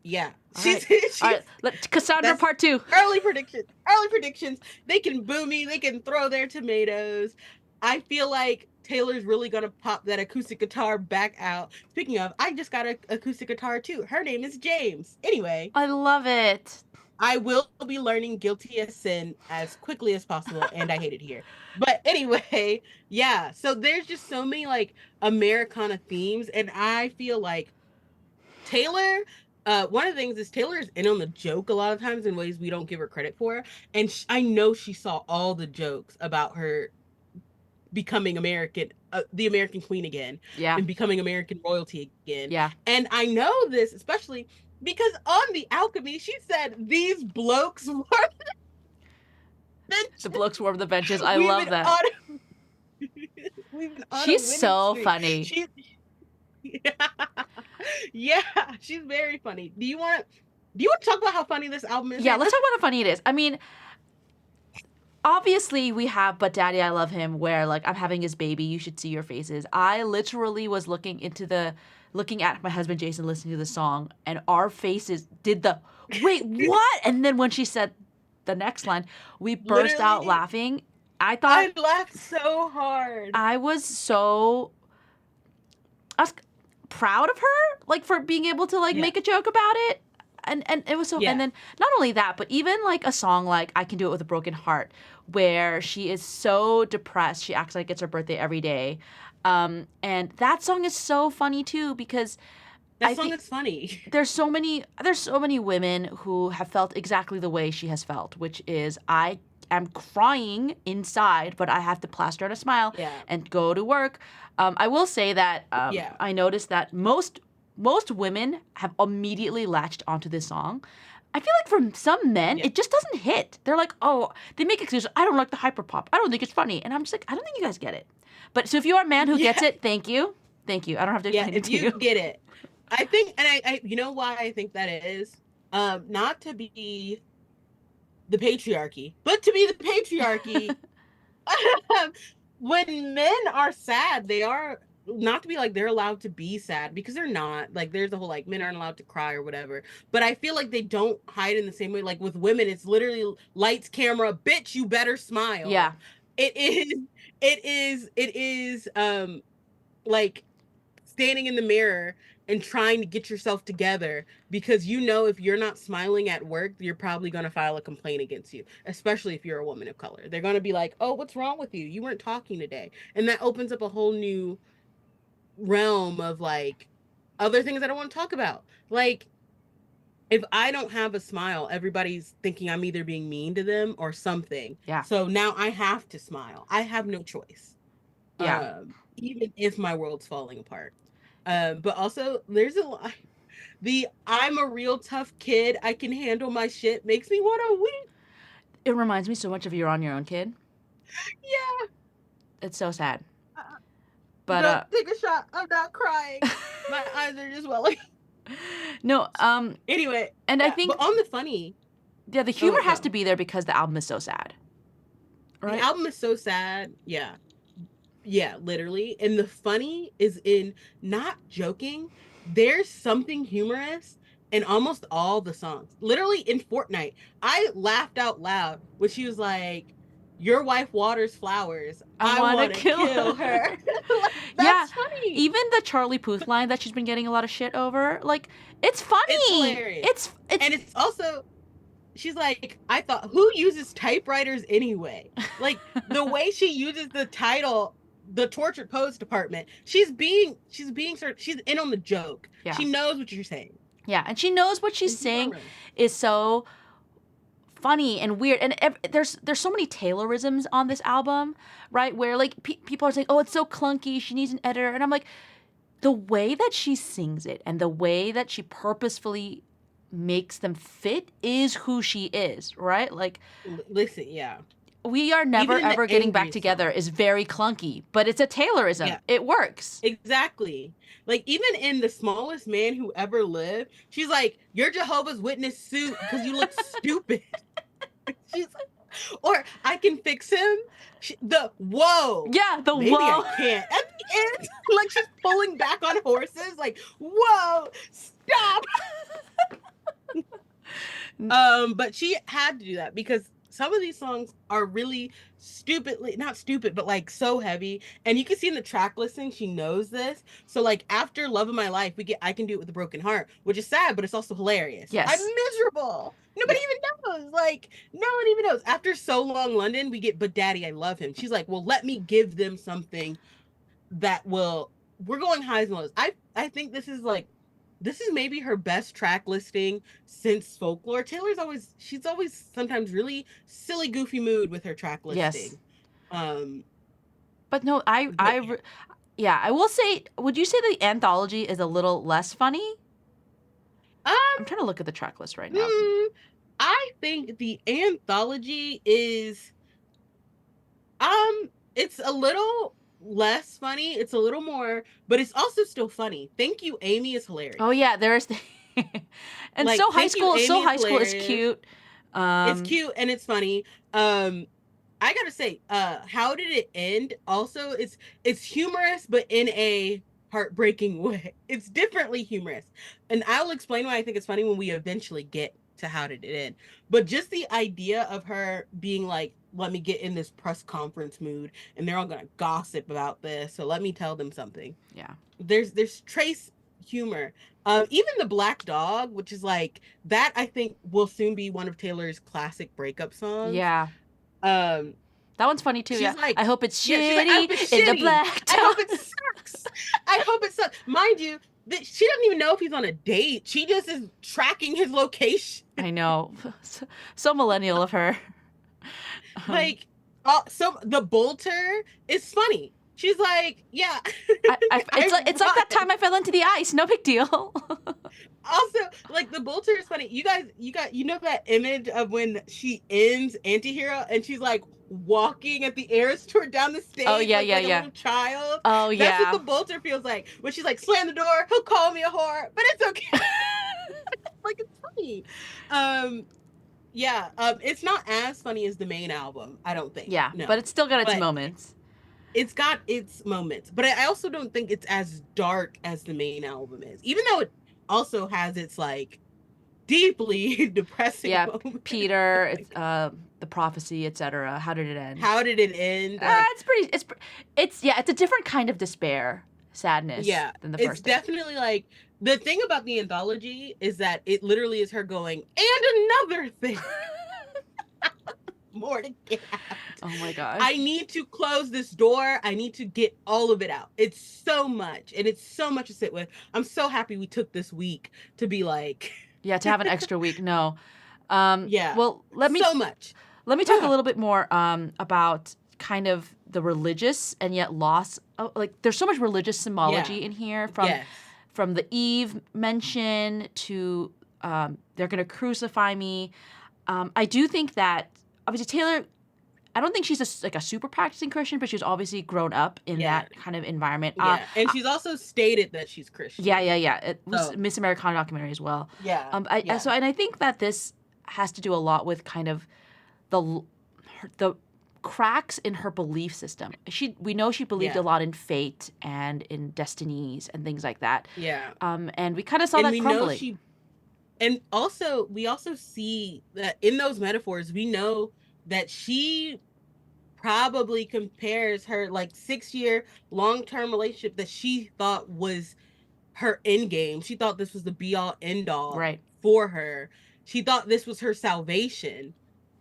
Speaker 2: Yeah,
Speaker 1: All right.
Speaker 2: she's
Speaker 1: All right. Cassandra
Speaker 2: that's
Speaker 1: part 2.
Speaker 2: early predictions. Early predictions. They can boo me. They can throw their tomatoes. I feel like Taylor's really gonna pop that acoustic guitar back out. Speaking of, I just got an acoustic guitar too. Her name is James. Anyway,
Speaker 1: I love it.
Speaker 2: I will be learning Guilty as Sin as quickly as possible, and I hate it here. But anyway, yeah. So there's just so many like Americana themes, and I feel like Taylor, one of the things is Taylor is in on the joke a lot of times in ways we don't give her credit for. And I know she saw all the jokes about her becoming American, the American queen again,
Speaker 1: Yeah.
Speaker 2: and becoming American royalty again.
Speaker 1: Yeah.
Speaker 2: And I know this especially because on The Alchemy, she said, these blokes were
Speaker 1: The blokes warm the benches. I
Speaker 2: we've
Speaker 1: love
Speaker 2: been
Speaker 1: that.
Speaker 2: on we've been on a
Speaker 1: She's
Speaker 2: winning
Speaker 1: so
Speaker 2: streak.
Speaker 1: funny.
Speaker 2: Yeah, she's very funny. Do you want to talk about how funny this album is?
Speaker 1: Yeah, let's talk about how funny it is. I mean, obviously we have But Daddy I Love Him, where like I'm having his baby, you should see your faces. I literally was looking at my husband Jason listening to the song, and our faces did the wait, what? And then when she said the next line, we burst out
Speaker 2: Literally,
Speaker 1: laughing. I
Speaker 2: I
Speaker 1: thought
Speaker 2: laughed so hard.
Speaker 1: I was proud of her, like for being able to like
Speaker 2: Yeah.
Speaker 1: make a joke about it. And it was so,
Speaker 2: Yeah.
Speaker 1: and then not only that, but even like a song like I Can Do It with a Broken Heart, where she is so depressed, she acts like it's her birthday every day. And that song is so funny too, because
Speaker 2: That
Speaker 1: I
Speaker 2: song
Speaker 1: think
Speaker 2: is funny.
Speaker 1: there's so many women who have felt exactly the way she has felt, which is I am crying inside, but I have to plaster on a smile
Speaker 2: Yeah.
Speaker 1: and go to work. I will say that
Speaker 2: Yeah.
Speaker 1: I noticed that most women have immediately latched onto this song. I feel like for some men,
Speaker 2: Yeah.
Speaker 1: it just doesn't hit. They're like, oh, they make excuses. I don't like the hyperpop. I don't think it's funny. And I'm just like, I don't think you guys get it. But so if you are a man who gets
Speaker 2: Yeah.
Speaker 1: it, thank you. Thank you. I don't have to
Speaker 2: Yeah,
Speaker 1: explain it
Speaker 2: if
Speaker 1: to
Speaker 2: you
Speaker 1: you.
Speaker 2: get it. I think, and I you know why I think that is? Not to be the patriarchy, but to be the patriarchy. When men are sad, they are not to be like they're allowed to be sad because they're not. Like there's a whole like men aren't allowed to cry or whatever. But I feel like they don't hide in the same way. Like with women, it's literally lights, camera, bitch, you better smile.
Speaker 1: Yeah.
Speaker 2: It is like standing in the mirror and trying to get yourself together because you know if you're not smiling at work, you're probably going to file a complaint against you, especially if you're a woman of color. They're going to be like, "Oh, what's wrong with you? You weren't talking today." And that opens up a whole new realm of like other things I don't want to talk about. Like if I don't have a smile, everybody's thinking I'm either being mean to them or something.
Speaker 1: Yeah.
Speaker 2: So now I have to smile. I have no choice.
Speaker 1: Yeah.
Speaker 2: Even if my world's falling apart. But also there's a line. The I'm a real tough kid. I can handle my shit makes me want to weep.
Speaker 1: It reminds me so much of You're on Your Own, Kid.
Speaker 2: Yeah.
Speaker 1: It's so sad.
Speaker 2: Uh,
Speaker 1: But
Speaker 2: Don't take a shot. I'm not crying. My eyes are just welling.
Speaker 1: No,
Speaker 2: Anyway,
Speaker 1: and I
Speaker 2: yeah. But
Speaker 1: think
Speaker 2: on the funny,
Speaker 1: the
Speaker 2: oh
Speaker 1: humor has to
Speaker 2: no,
Speaker 1: be there because the album is so sad,
Speaker 2: the
Speaker 1: right?
Speaker 2: album is so sad. Yeah, yeah, literally. And the funny is in not joking. There's something humorous in almost all the songs. Literally in Fortnite, I laughed out loud when she was like, "Your wife waters flowers.
Speaker 1: I
Speaker 2: I
Speaker 1: want to
Speaker 2: want to
Speaker 1: kill
Speaker 2: kill
Speaker 1: her.
Speaker 2: her." Like
Speaker 1: Yeah,
Speaker 2: that's funny.
Speaker 1: even the Charlie Puth line that she's been getting a lot of shit over, like it's
Speaker 2: It's
Speaker 1: funny.
Speaker 2: hilarious.
Speaker 1: It's
Speaker 2: And it's also she's like, I thought, who uses typewriters anyway? Like the way she uses the title, the tortured poets department, she's in on the joke.
Speaker 1: yeah.
Speaker 2: She knows what you're saying.
Speaker 1: Yeah, and she knows what she's
Speaker 2: And she's not
Speaker 1: saying
Speaker 2: wrong.
Speaker 1: is so funny and weird. And there's so many Taylorisms on this album, right? Where like people are saying, "Oh, it's so clunky. She needs an editor." And I'm like, the way that she sings it and the way that she purposefully makes them fit is who she is, right? Like
Speaker 2: Listen, yeah.
Speaker 1: we are
Speaker 2: Even
Speaker 1: never
Speaker 2: in the
Speaker 1: ever getting back
Speaker 2: angry
Speaker 1: together
Speaker 2: song.
Speaker 1: is very clunky, but it's a Taylorism.
Speaker 2: Yeah,
Speaker 1: It works.
Speaker 2: exactly. Like even in the smallest man who ever lived, she's like, "You're Jehovah's Witness suit because you look stupid." She's or I can fix him. The whoa,
Speaker 1: Yeah, the
Speaker 2: maybe I
Speaker 1: whoa.
Speaker 2: can't. At the end, like she's pulling back on horses, like, whoa, stop. But she had to do that because some of these songs are really stupidly not stupid, but like so heavy. And you can see in the track listing, she knows this. So like after Love of My Life, we get I Can Do It With a Broken Heart, which is sad, but it's also hilarious. I'm
Speaker 1: Yes.
Speaker 2: miserable. Nobody
Speaker 1: Yeah.
Speaker 2: even knows. Like, no one even knows. After So Long London, we get But Daddy, I Love Him. She's like, well, let me give them something that will we're going highs and lows. I think this is maybe her best track listing since Folklore. She's always sometimes really silly, goofy mood with her track
Speaker 1: Yes.
Speaker 2: listing. Um,
Speaker 1: But no,
Speaker 2: but yeah.
Speaker 1: yeah, I will say, would you say the Anthology is a little less funny? I'm trying to look at the track list right now.
Speaker 2: Hmm, I think the Anthology is it's a little less funny. It's a little more, but it's also still funny. Thank You, Amy is
Speaker 1: Oh
Speaker 2: hilarious.
Speaker 1: yeah, there's and
Speaker 2: Like, Thank You,
Speaker 1: So
Speaker 2: Amy is
Speaker 1: high school is
Speaker 2: hilarious.
Speaker 1: cute.
Speaker 2: It's
Speaker 1: Um,
Speaker 2: cute and it's funny. I gotta say, how did it end? Also, it's humorous, but in a heartbreaking way. It's differently humorous, and I'll explain why I think it's funny when we eventually get to how did it end. But just the idea of her being like, "Let me get in this press conference mood, and they're all gonna gossip about this, so let me tell them something."
Speaker 1: yeah.
Speaker 2: There's trace humor. Even the Black Dog, which is like that, I think will soon be one of Taylor's classic breakup songs.
Speaker 1: Yeah.
Speaker 2: Um,
Speaker 1: That one's funny too, yeah.
Speaker 2: she's like,
Speaker 1: I hope it's
Speaker 2: yeah, she's like, I hope it's
Speaker 1: shitty in the
Speaker 2: shitty.
Speaker 1: black
Speaker 2: I hope
Speaker 1: dog.
Speaker 2: it sucks. I hope it sucks. Mind you, that she doesn't even know if he's on a date. She just is tracking his location.
Speaker 1: I know. So millennial of her. Um,
Speaker 2: Like, so the bolter is funny. She's like, yeah, I
Speaker 1: it's like that
Speaker 2: run.
Speaker 1: time I fell into the ice. No big deal.
Speaker 2: Also, like the bolter is funny. You know that image of when she ends Antihero and she's like walking at the Eras tour down the
Speaker 1: Oh
Speaker 2: stage
Speaker 1: yeah, yeah,
Speaker 2: like a
Speaker 1: yeah.
Speaker 2: little child.
Speaker 1: Oh
Speaker 2: That's what
Speaker 1: yeah.
Speaker 2: the bolter feels like when she's like, slam the door, he'll call me a whore, but it's okay. Like it's funny. Um, yeah. It's not as funny as the main album, I don't think.
Speaker 1: Yeah, but
Speaker 2: No.
Speaker 1: it's still got its
Speaker 2: But
Speaker 1: moments.
Speaker 2: it's got its moments. But I also don't think it's as dark as the main album is, even though it also has its like deeply depressing
Speaker 1: Yeah,
Speaker 2: moment.
Speaker 1: Peter, it's
Speaker 2: Like,
Speaker 1: the prophecy, etc. How did it end?
Speaker 2: how did it end? Like,
Speaker 1: It's pretty. It's yeah. It's a different kind of despair, sadness
Speaker 2: yeah,
Speaker 1: than the
Speaker 2: it's
Speaker 1: first thing.
Speaker 2: definitely like the thing about the anthology is that it literally is her going, and another thing, more to get out.
Speaker 1: Oh my
Speaker 2: I
Speaker 1: gosh.
Speaker 2: need to close this door. I need to get all of it out. It's so much, and it's so much to sit with. I'm so happy we took this week to be like,
Speaker 1: Yeah, to have an extra week. No.
Speaker 2: yeah,
Speaker 1: Well,
Speaker 2: so much.
Speaker 1: let me talk a little bit more about kind of the religious and yet loss. Oh, like there's so much religious
Speaker 2: Yeah,
Speaker 1: symbology in here
Speaker 2: yes,
Speaker 1: from the Eve mention to they're gonna crucify me. I do think that obviously Taylor I don't think she's like a super practicing Christian, but she's obviously grown up in
Speaker 2: Yeah.
Speaker 1: that kind of environment.
Speaker 2: Yeah. And she's also stated that she's
Speaker 1: Yeah,
Speaker 2: Christian.
Speaker 1: yeah, yeah. It was
Speaker 2: So,
Speaker 1: Miss Americana documentary as well.
Speaker 2: yeah.
Speaker 1: So
Speaker 2: Yeah.
Speaker 1: and I think that this has to do a lot with kind of the the cracks in her belief system. We know she believed a
Speaker 2: Yeah.
Speaker 1: lot in fate and in destinies and things like that.
Speaker 2: Yeah.
Speaker 1: And we kind of saw
Speaker 2: And
Speaker 1: that
Speaker 2: we know
Speaker 1: crumbling.
Speaker 2: she and also we also see that in those metaphors, we know that she probably compares her like 6 year long-term relationship that she thought was her end game. She thought this was the be all end all
Speaker 1: Right.
Speaker 2: for her. She thought this was her salvation.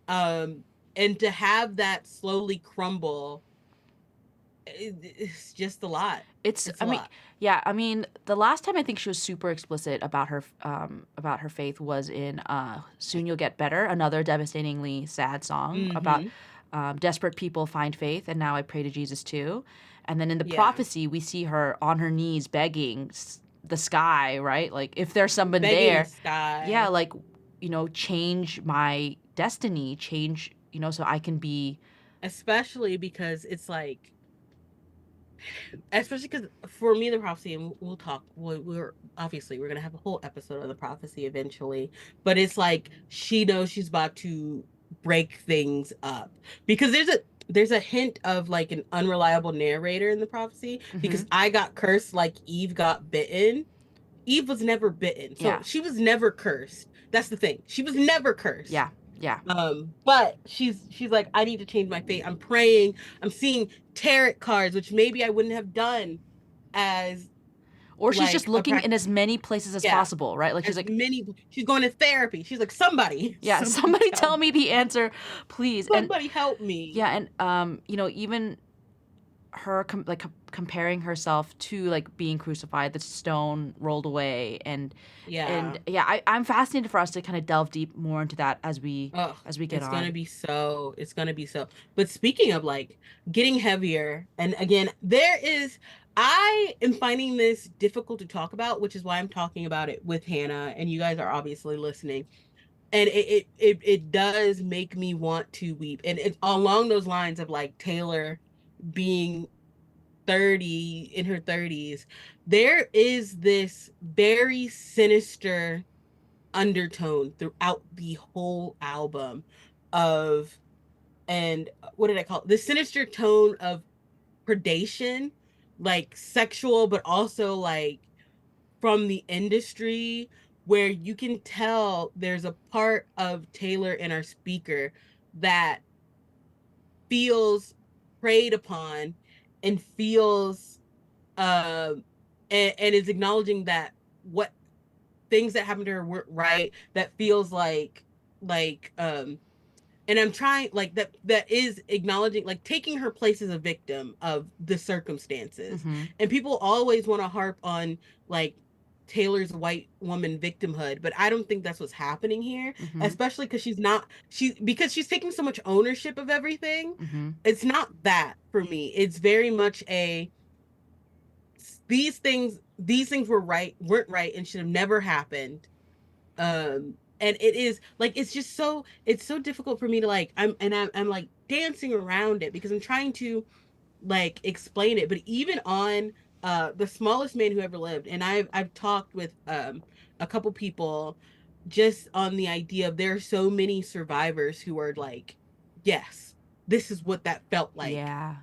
Speaker 2: Um, and to have that slowly crumble, it's just a lot.
Speaker 1: It's
Speaker 2: It's
Speaker 1: I
Speaker 2: a
Speaker 1: mean,
Speaker 2: lot.
Speaker 1: yeah, I mean, the last time I think she was super explicit about her faith was in Soon You'll Get Better, another devastatingly sad song about
Speaker 2: Mm-hmm.
Speaker 1: desperate people find faith, and now I pray to Jesus too. And then in the
Speaker 2: Yeah.
Speaker 1: prophecy, we see her on her knees begging the sky, right? Like if there's someone
Speaker 2: Begging the
Speaker 1: there, yeah,
Speaker 2: sky.
Speaker 1: like change my destiny, change, so I can be.
Speaker 2: Especially because it's like, especially because for me, the prophecy, and we'll talk, we're obviously we're gonna have a whole episode on the prophecy eventually, but it's like she knows she's about to break things up because there's a hint of like an unreliable narrator in the prophecy
Speaker 1: Hmm.
Speaker 2: because I got cursed like Eve got bitten. Eve was never bitten, so
Speaker 1: Yeah,
Speaker 2: she was never cursed. That's the thing. She was never cursed.
Speaker 1: yeah, yeah.
Speaker 2: But she's like, I need to change my fate. I'm praying. I'm seeing tarot cards, which maybe I wouldn't have done as
Speaker 1: Or she's just
Speaker 2: like a
Speaker 1: looking in
Speaker 2: practice.
Speaker 1: as many places as
Speaker 2: Yeah,
Speaker 1: possible, right? Like she's
Speaker 2: as
Speaker 1: like,
Speaker 2: many. She's going to therapy. She's like, somebody,
Speaker 1: yeah,
Speaker 2: somebody
Speaker 1: somebody
Speaker 2: tell
Speaker 1: tell
Speaker 2: me,
Speaker 1: me the answer, please. And
Speaker 2: somebody help me.
Speaker 1: yeah, and even her comparing herself to like being crucified, the stone rolled away, and
Speaker 2: Yeah.
Speaker 1: yeah, I'm fascinated for us to kind of delve deep more into that
Speaker 2: Oh,
Speaker 1: as we get
Speaker 2: it's gonna
Speaker 1: on.
Speaker 2: be so. It's gonna be so. But speaking of like getting heavier, and again, there is. I am finding this difficult to talk about, which is why I'm talking about it with Hannah, and you guys are obviously listening. And it does make me want to weep, and it's along those lines of like Taylor being 30 in her 30s. There is this very sinister undertone throughout the whole album of, and what did I call it? The sinister tone of predation, like sexual, but also like from the industry, where you can tell there's a part of Taylor in our speaker that feels preyed upon and feels and is acknowledging that what things that happened to her weren't right, that feels like and I'm trying like that is acknowledging like taking her place as a victim of the circumstances.
Speaker 1: Mm-hmm.
Speaker 2: And people always want to harp on like Taylor's white woman victimhood, but I don't think that's what's happening here,
Speaker 1: Mm-hmm.
Speaker 2: especially because she's taking so much ownership of everything.
Speaker 1: Mm-hmm.
Speaker 2: It's not that for me. It's very much a these things weren't right and should have never happened. And it is like it's so difficult for me to like I'm like dancing around it because I'm trying to like explain it. But even on the smallest man who ever lived, and I've talked with a couple people just on the idea of there are so many survivors who are like, yes, this is what that felt like.
Speaker 1: Yeah.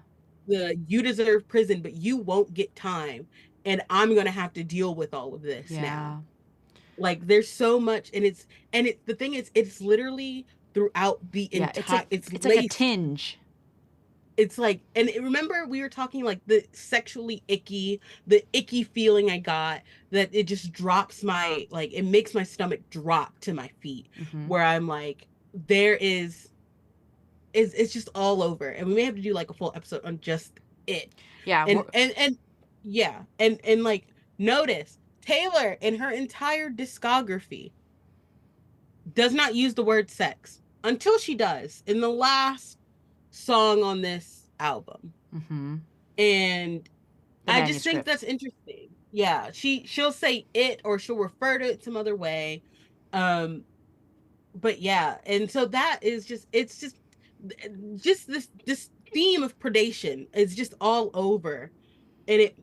Speaker 2: You deserve prison, but you won't get time, and I'm gonna have to deal with all of this now.
Speaker 1: Yeah.
Speaker 2: Like there's so much, and the thing is, it's literally throughout the
Speaker 1: Yeah.
Speaker 2: entire. It's
Speaker 1: It's like a
Speaker 2: laced.
Speaker 1: tinge.
Speaker 2: It's like, remember we were talking like the sexually icky, the icky feeling I got that it just drops my like it makes my stomach drop to my feet,
Speaker 1: Mm-hmm.
Speaker 2: where I'm like, there is it's just all over, and we may have to do like a full episode on just it,
Speaker 1: Yeah.
Speaker 2: and yeah, and like notice Taylor in her entire discography does not use the word sex until she does in the last song on this album.
Speaker 1: Mm-hmm.
Speaker 2: And
Speaker 1: The
Speaker 2: I just think
Speaker 1: manuscript.
Speaker 2: that's interesting. Yeah, she'll say it or she'll refer to it some other way. Um but yeah, and so that is just it's just just this theme of predation is just all over. And it,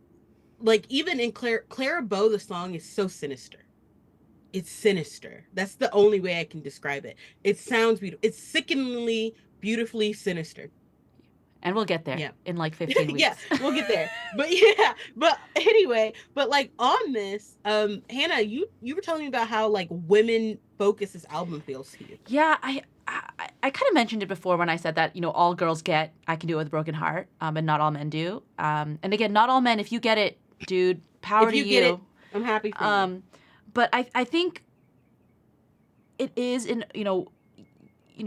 Speaker 2: like, even in Clara Bow, the song is so sinister. It's sinister. That's the only way I can describe it. It sounds beautiful. It's sickeningly beautifully sinister.
Speaker 1: And we'll get there
Speaker 2: Yeah.
Speaker 1: in like 15
Speaker 2: Yeah,
Speaker 1: weeks.
Speaker 2: we'll get there. But yeah, but anyway, but like on this, Hannah, you were telling me about how like women focus this album feels to you.
Speaker 1: Yeah, I kind of mentioned it before when I said that, all girls get I Can Do It with a Broken Heart, and not all men do. And again, not all men, if you get it, dude, power
Speaker 2: If
Speaker 1: to
Speaker 2: you get it,
Speaker 1: you.
Speaker 2: I'm happy for you.
Speaker 1: Um, but I think it is in,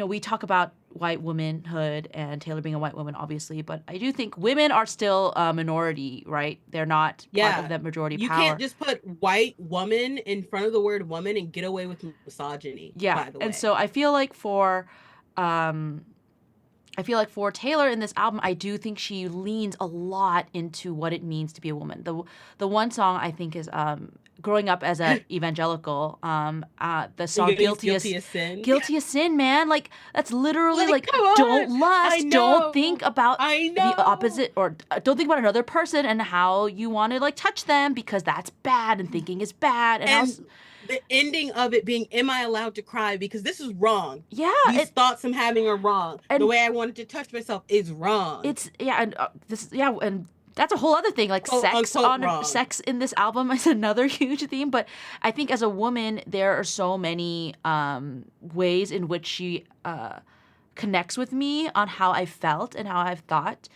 Speaker 1: we talk about white womanhood and Taylor being a white woman, obviously, but I do think women are still a minority, right? They're not part of
Speaker 2: Yeah.
Speaker 1: that majority
Speaker 2: You can't
Speaker 1: power.
Speaker 2: just put white woman in front of the word woman and get away with misogyny,
Speaker 1: Yeah.
Speaker 2: by the
Speaker 1: And
Speaker 2: way.
Speaker 1: so um, I feel like for Taylor in this album, I do think she leans a lot into what it means to be a woman. The one song I think is growing up as a evangelical, the
Speaker 2: Are you
Speaker 1: song
Speaker 2: gonna use guilty as sin?
Speaker 1: Guilty as Sin, man. Like that's literally
Speaker 2: Like,
Speaker 1: like
Speaker 2: come on.
Speaker 1: don't
Speaker 2: I
Speaker 1: lust, don't think
Speaker 2: know.
Speaker 1: about
Speaker 2: I
Speaker 1: the
Speaker 2: know.
Speaker 1: opposite, or don't think about another person and how you want to like touch them because that's bad and thinking is bad and how
Speaker 2: And the ending of it being, am I allowed to cry? Because this is wrong.
Speaker 1: yeah,
Speaker 2: These thoughts I'm having are wrong. The
Speaker 1: and
Speaker 2: way I wanted to touch myself is wrong.
Speaker 1: it's yeah, and and that's a whole other thing. Like
Speaker 2: Quote unquote wrong.
Speaker 1: sex in this album is another huge theme. But I think as a woman, there are so many ways in which she connects with me on how I felt and how I've thought.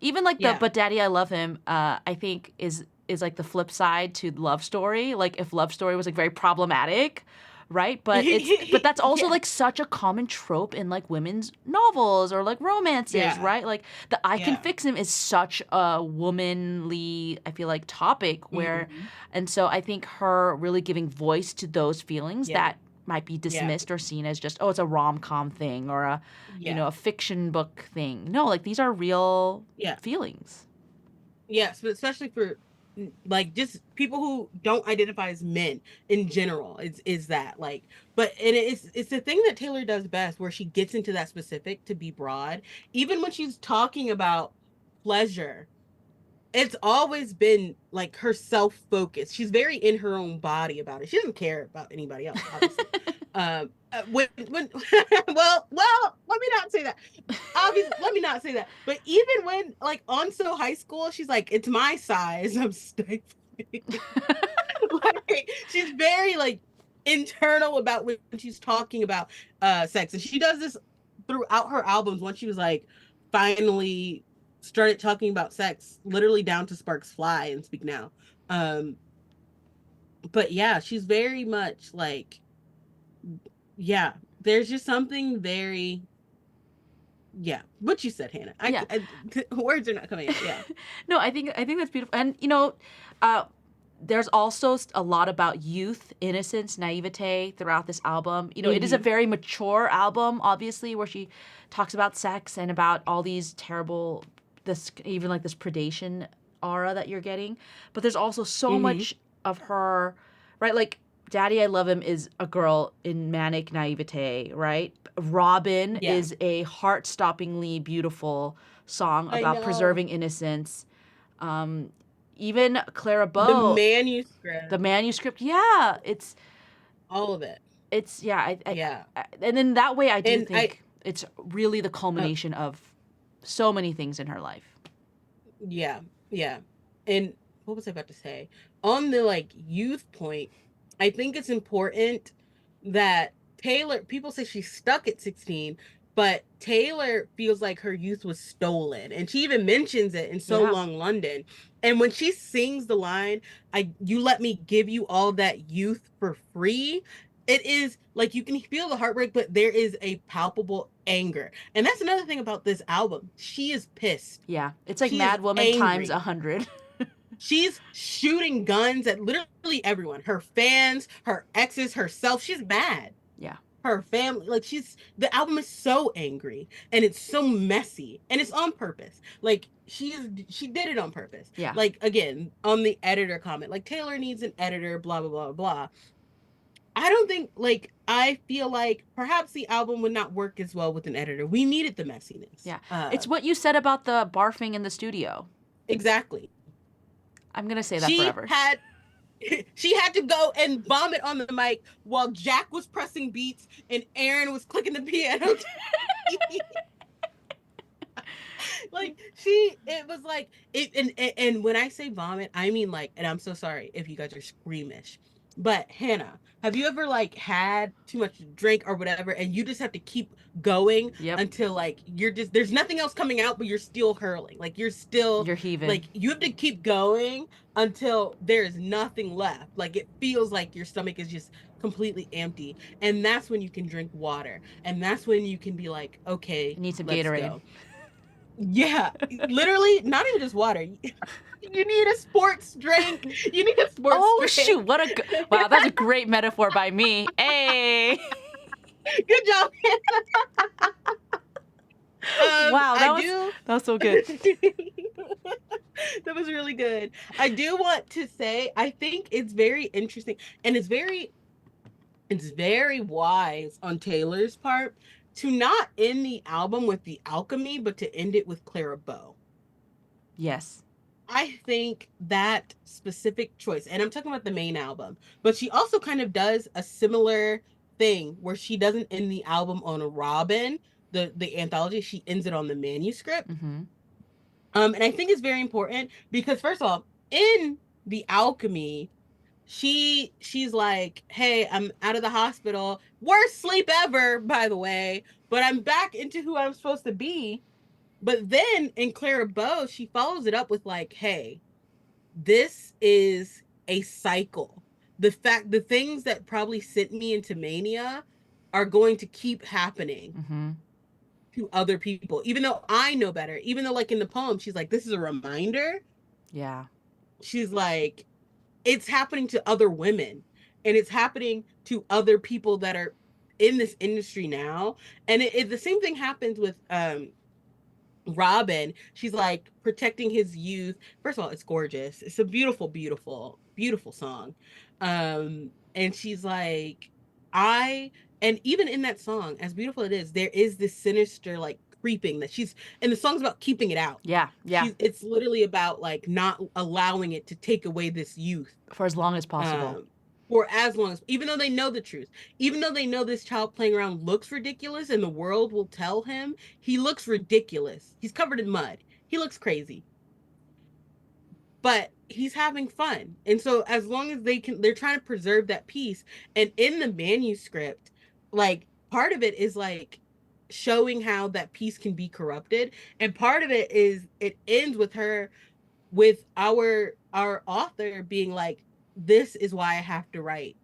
Speaker 1: Even like the
Speaker 2: Yeah.
Speaker 1: "But Daddy, I Love Him," I think is like the flip side to Love Story. Like if Love Story was like very problematic, right? But that's also
Speaker 2: Yeah.
Speaker 1: like such a common trope in like women's novels or like romances,
Speaker 2: Yeah.
Speaker 1: right? Like the "I Can
Speaker 2: Yeah.
Speaker 1: Fix Him" is such a womanly, I feel like, topic where,
Speaker 2: Mhm.
Speaker 1: and so I think her really giving voice to those feelings
Speaker 2: Yeah.
Speaker 1: that might be
Speaker 2: Yeah.
Speaker 1: dismissed or seen as just, oh, it's a rom-com thing or a
Speaker 2: Yeah.
Speaker 1: a fiction book thing. No, like these are real
Speaker 2: Yeah.
Speaker 1: feelings.
Speaker 2: Yes, but especially for like just people who don't identify as men in general, is that like, but and it's the thing that Taylor does best, where she gets into that specific to be broad. Even when she's talking about pleasure, it's always been like her self focus. She's very in her own body about it. She doesn't care about anybody else, obviously. When well, let me not say that. Obviously, let me not say that. But even when like on So High School, she's like, it's my size. I'm stifling. Like she's very like internal about when she's talking about sex. And she does this throughout her albums. Once she was like finally started talking about sex, literally down to Sparks Fly and Speak Now. Um, but yeah, she's very much like, yeah, there's just something very, yeah, what you said, Hannah.
Speaker 1: Yeah.
Speaker 2: Words are not coming out. Yeah.
Speaker 1: No, I think that's beautiful. And uh there's also a lot about youth, innocence, naivete throughout this album. It is a
Speaker 2: Mm-hmm.
Speaker 1: very mature album, obviously, where she talks about sex and about all these terrible, this even like this predation aura that you're getting. But there's also so
Speaker 2: Mm-hmm.
Speaker 1: much of her, right? Like "Daddy, I Love Him" is a girl in manic naivete, right? "Robin"
Speaker 2: Yeah.
Speaker 1: is a heart-stoppingly beautiful song
Speaker 2: I
Speaker 1: about
Speaker 2: know.
Speaker 1: preserving innocence. Um, Even Clara
Speaker 2: The
Speaker 1: Bow, the
Speaker 2: manuscript,
Speaker 1: manuscript, yeah,
Speaker 2: all of it.
Speaker 1: yeah,
Speaker 2: Yeah.
Speaker 1: and in that way, I do
Speaker 2: And I,
Speaker 1: think it's really the
Speaker 2: uh,
Speaker 1: culmination of so many things in her life.
Speaker 2: yeah, yeah. And what was I about to say? On the like youth point, I think it's important that Taylor, people say she's stuck at 16, but Taylor feels like her youth was stolen. And she even mentions it in So
Speaker 1: Yeah,
Speaker 2: Long London. And when she sings the line, you let me give you all that youth for free, it is like you can feel the heartbreak, but there is a palpable anger. And that's another thing about this album. She is pissed.
Speaker 1: yeah, it's like
Speaker 2: She is
Speaker 1: Mad Woman times
Speaker 2: angry.
Speaker 1: 100.
Speaker 2: She's shooting guns at literally everyone, her fans, her exes, herself. She's mad.
Speaker 1: Yeah,
Speaker 2: Her family, like the album is so angry and it's so messy and it's on purpose. Like she did it on purpose.
Speaker 1: yeah,
Speaker 2: Like again, on the editor comment, like Taylor needs an editor, blah blah blah blah. I don't think like I feel like perhaps the album would not work as well with an editor. We needed the messiness.
Speaker 1: Yeah. It's what you said about the barfing in the studio.
Speaker 2: Exactly.
Speaker 1: I'm going to say that
Speaker 2: She
Speaker 1: forever.
Speaker 2: had she had to go and vomit on the mic while Jack was pressing beats and Aaron was clicking the piano. Like it was like it and when I say vomit, I mean like, and I'm so sorry if you guys are squeamish, but Hannah, have you ever like had too much to drink or whatever and you just have to keep going
Speaker 1: Yep.
Speaker 2: until like you're just there's nothing else coming out but you're still hurling, like you're still
Speaker 1: You're heaving.
Speaker 2: like you have to keep going until there's nothing left, like it feels like your stomach is just completely empty, and that's when you can drink water, and that's when you can be like, okay,
Speaker 1: You need some
Speaker 2: let's
Speaker 1: Gatorade.
Speaker 2: go. Yeah, literally, not even just water. You need a sports drink. You need a sports
Speaker 1: Oh shoot!
Speaker 2: drink.
Speaker 1: Wow, that's a great metaphor by me. Hey.
Speaker 2: Good job.
Speaker 1: Wow,
Speaker 2: I do.
Speaker 1: that was so good.
Speaker 2: That was really good. I do want to say, I think it's very interesting and it's very wise on Taylor's part to not end the album with the alchemy, but to end it with Clara Bow.
Speaker 1: Yes.
Speaker 2: I think that specific choice, and I'm talking about the main album, but she also kind of does a similar thing where she doesn't end the album on a Robin, the anthology, she ends it on the manuscript.
Speaker 1: Mm-hmm.
Speaker 2: And I think it's very important because first of all, in the alchemy, she's like, hey, I'm out of the hospital. Worst sleep ever, by the way, but I'm back into who I'm supposed to be. But then in Clara Bow, she follows it up with like, hey, this is a cycle. The things that probably sent me into mania are going to keep happening
Speaker 1: Mm-hmm.
Speaker 2: to other people, even though I know better. Even though, like in the poem, she's like, this is a reminder.
Speaker 1: Yeah.
Speaker 2: She's like, it's happening to other women and it's happening to other people that are in this industry now. And the same thing happens with Robin. She's like protecting his youth. First of all, it's gorgeous. It's a beautiful, beautiful, beautiful song. And she's like, I and even in that song, as beautiful it is, there is this sinister like creeping that she's and the song's about keeping it out.
Speaker 1: Yeah. Yeah.
Speaker 2: It's literally about like not allowing it to take away this youth.
Speaker 1: For as long as possible.
Speaker 2: Um for as long as, even though they know the truth, even though they know this child playing around looks ridiculous and the world will tell him he looks ridiculous. He's covered in mud. He looks crazy, but he's having fun. And so as long as they're trying to preserve that peace. And in the manuscript, like part of it is like showing how that peace can be corrupted. And part of it is it ends with her with our author being like, this is why I have to write,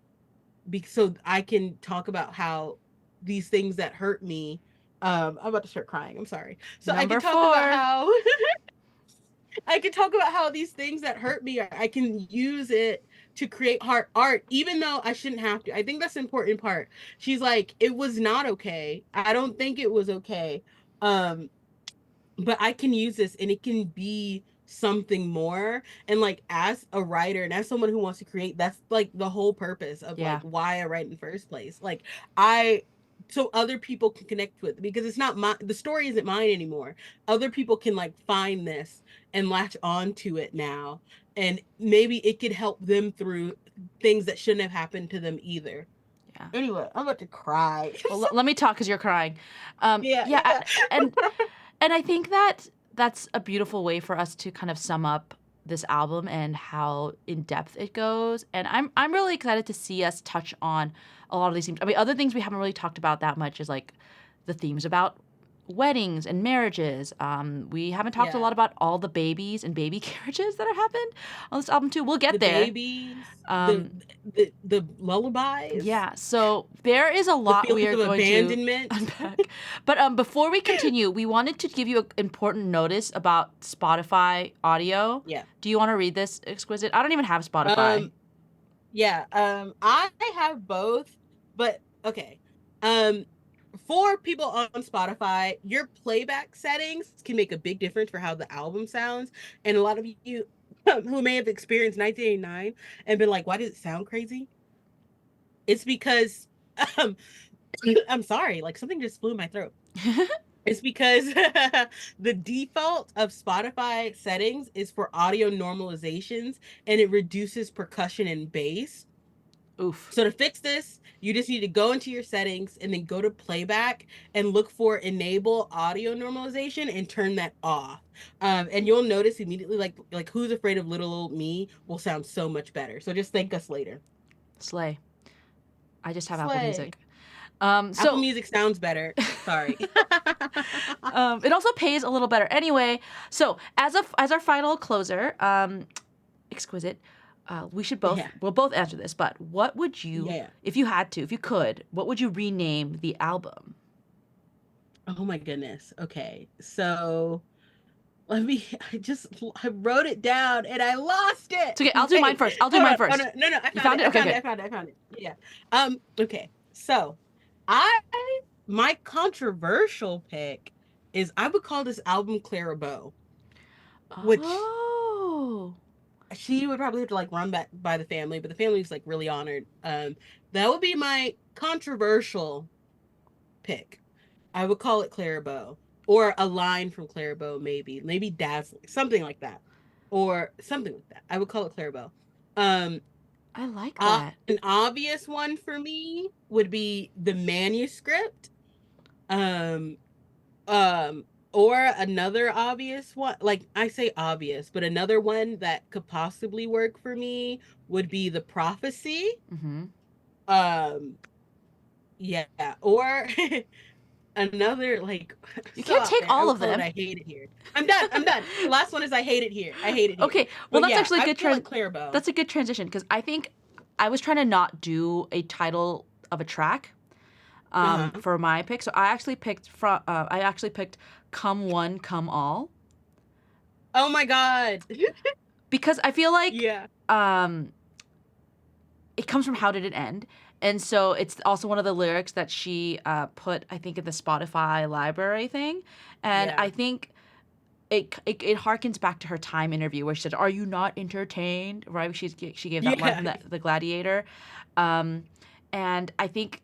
Speaker 2: so I can talk about how these things that hurt me. I'm about to start crying. I'm sorry. So I can
Speaker 1: Number
Speaker 2: talk about
Speaker 1: 4.
Speaker 2: how I can talk about how these things that hurt me, I can use it to create art, even though I shouldn't have to. I think that's the important part. She's like, it was not okay. I don't think it was okay. Um, but I can use this and it can be something more. And like as a writer and as someone who wants to create, that's like the whole purpose of like
Speaker 1: Yeah.
Speaker 2: why I write in the first place. Like I so other people can connect with it, because it's not the story isn't mine anymore. Other people can like find this and latch on to it now. And maybe it could help them through things that shouldn't have happened to them either.
Speaker 1: Yeah.
Speaker 2: Anyway, I'm about to cry.
Speaker 1: Well, let me talk because you're crying.
Speaker 2: Yeah,
Speaker 1: Yeah,
Speaker 2: yeah.
Speaker 1: and I think that that's a beautiful way for us to kind of sum up this album and how in depth it goes. And I'm really excited to see us touch on a lot of these themes. I mean, other things we haven't really talked about that much is like the themes about weddings and marriages. We haven't talked a
Speaker 2: Yeah.
Speaker 1: lot about all the babies and baby carriages that have happened on this album too. We'll get
Speaker 2: The
Speaker 1: there.
Speaker 2: babies,
Speaker 1: Um,
Speaker 2: the lullabies,
Speaker 1: yeah, so there is a
Speaker 2: the
Speaker 1: lot we
Speaker 2: feelings
Speaker 1: are
Speaker 2: of
Speaker 1: going to
Speaker 2: abandonment.
Speaker 1: unpack. But before we continue, we wanted to give you an important notice about Spotify audio.
Speaker 2: Yeah.
Speaker 1: Do you want to read this, Exquisite? I don't even have Spotify.
Speaker 2: Um, yeah. I have both, but okay. Um, for people on Spotify, your playback settings can make a big difference for how the album sounds. And a lot of you who may have experienced 1989 and been like, why does it sound crazy? It's because um, I'm sorry, like something just flew in my throat. It's because the default of Spotify settings is for audio normalizations and it reduces percussion and bass.
Speaker 1: Oof.
Speaker 2: So to fix this, you just need to go into your settings and then go to playback and look for enable audio normalization and turn that off. And you'll notice immediately like Who's Afraid of Little Old Me will sound so much better. So just thank us later.
Speaker 1: Slay. I just have Apple
Speaker 2: Slay.
Speaker 1: Music.
Speaker 2: Apple
Speaker 1: So
Speaker 2: Music sounds better. Sorry.
Speaker 1: it also pays a little better. Anyway, so as our final closer, Exquisite,
Speaker 2: Yeah.
Speaker 1: we'll both answer this, but what would you,
Speaker 2: Yeah.
Speaker 1: if you had to, if you could, what would you rename the album?
Speaker 2: Oh my goodness. Okay. So let me I wrote it down and I lost it.
Speaker 1: It's okay. I'll do mine
Speaker 2: Wait,
Speaker 1: first. I'll do
Speaker 2: hold
Speaker 1: mine
Speaker 2: on. Oh
Speaker 1: first.
Speaker 2: no, no, no. I
Speaker 1: You
Speaker 2: found
Speaker 1: found
Speaker 2: it.
Speaker 1: it?
Speaker 2: I
Speaker 1: Okay,
Speaker 2: found it.
Speaker 1: good.
Speaker 2: I found it. I found it. Yeah. Okay. So I my controversial pick is I would call this album Clairabeau, which
Speaker 1: Oh.
Speaker 2: she would probably have to like run back by the family, but the family's like really honored. That would be my controversial pick. I would call it Clairabeau or a line from Clairabeau, maybe Dazzling, something like that, or something like that. I would call it Clairabeau. Um,
Speaker 1: I like that.
Speaker 2: an obvious one for me would be the manuscript. Um, um, or another obvious one, like I say obvious, but another one that could possibly work for me would be the prophecy.
Speaker 1: Mm-hmm.
Speaker 2: Um, yeah, or another like
Speaker 1: You can't
Speaker 2: stop
Speaker 1: take
Speaker 2: it. I
Speaker 1: all
Speaker 2: would
Speaker 1: of
Speaker 2: call it
Speaker 1: them.
Speaker 2: I hate it here. I'm done. I'm done. The last one is I hate it here. I hate it here.
Speaker 1: Okay, well
Speaker 2: But
Speaker 1: that's
Speaker 2: yeah,
Speaker 1: actually a
Speaker 2: I
Speaker 1: good
Speaker 2: feel like Clairbow.
Speaker 1: That's a good transition because I think I was trying to not do a title of a track
Speaker 2: Uh-huh.
Speaker 1: for my pick, so I actually picked "Come One, Come All"
Speaker 2: Oh my God.
Speaker 1: because I feel like
Speaker 2: Yeah.
Speaker 1: it comes from "How Did It End," and so it's also one of the lyrics that she put, I think, in the Spotify library thing, and
Speaker 2: Yeah.
Speaker 1: I think. It harkens back to her Time interview where she said, "Are you not entertained?" Right? She gave that line
Speaker 2: Yeah.
Speaker 1: from the Gladiator, um, and I think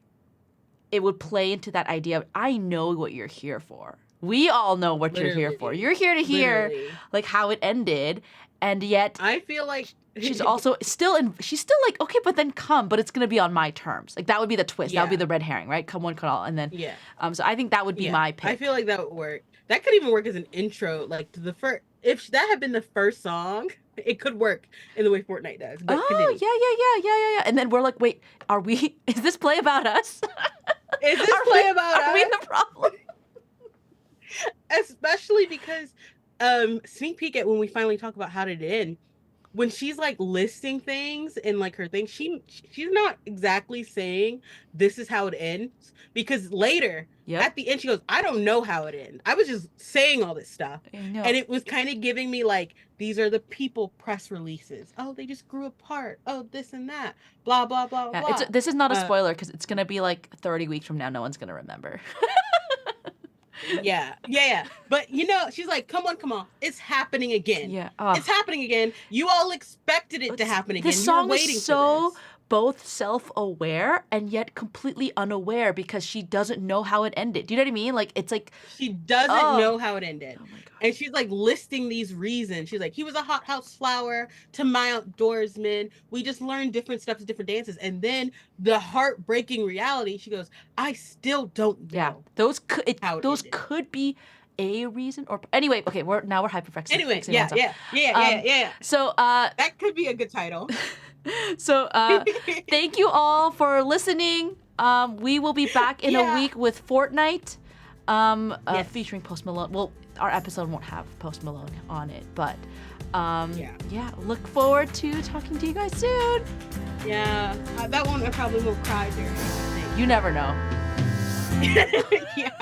Speaker 1: it would play into that idea of I know what you're here for. We all know what you're here for.
Speaker 2: Literally.
Speaker 1: You're here to hear
Speaker 2: Literally.
Speaker 1: like how it ended, and yet
Speaker 2: I feel like
Speaker 1: she's also still in. She's still like, okay, but then come, but it's gonna be on my terms. Like that would be the twist. That would be
Speaker 2: yeah.
Speaker 1: the red herring, right? Come one, come all, and then,
Speaker 2: Yeah.
Speaker 1: so I think that would be
Speaker 2: Yeah.
Speaker 1: my
Speaker 2: I feel
Speaker 1: pick.
Speaker 2: like that would work. That could even work as an intro, like to the first. If that had been the first song, it could work in the way Fortnite does. But
Speaker 1: Oh,
Speaker 2: continue.
Speaker 1: yeah. And then we're like, wait, are we, is this play about us?
Speaker 2: Is this play about
Speaker 1: are we
Speaker 2: us?
Speaker 1: the problem?
Speaker 2: Especially because sneak peek at when we finally talk about how did it end, when she's like listing things and like her thing, she's not exactly saying this is how it ends, because later
Speaker 1: Yep.
Speaker 2: at the end she goes, I don't know how it ends, I was just saying all this stuff.
Speaker 1: I know.
Speaker 2: And it was kind of giving me like, these are the people press releases, oh they just grew apart, oh this and that, blah blah blah
Speaker 1: Yeah,
Speaker 2: blah.
Speaker 1: this is not a spoiler because it's going to be like 30 weeks from now. No one's going to remember.
Speaker 2: Yeah. But you know, she's like, come on, it's happening again.
Speaker 1: Yeah.
Speaker 2: It's happening again. You all expected it to happen again.
Speaker 1: This
Speaker 2: You were
Speaker 1: song
Speaker 2: waiting
Speaker 1: is
Speaker 2: for
Speaker 1: so
Speaker 2: this.
Speaker 1: both self-aware and yet completely unaware because she doesn't know how it ended. Do you know what I mean? Like it's like,
Speaker 2: She doesn't
Speaker 1: oh,
Speaker 2: know how it ended.
Speaker 1: oh my god.
Speaker 2: And she's like listing these reasons. She's like, he was a hothouse flower to my outdoorsman. We just learned different stuff, different dances. And then the heartbreaking reality, she goes, I still don't know.
Speaker 1: Yeah, those could be a reason or anyway. Okay, we're hyperfixing.
Speaker 2: Anyway,
Speaker 1: Fixing on stuff.
Speaker 2: yeah.
Speaker 1: So
Speaker 2: That could be a good title.
Speaker 1: so thank you all for listening. We will be back in a week with Fortnite.
Speaker 2: Yes.
Speaker 1: Featuring Post Malone. Well, our episode won't have Post Malone on it, but yeah, look forward to talking to you guys soon.
Speaker 2: Yeah, that one I probably won't cry during.
Speaker 1: You never know.
Speaker 2: Yeah.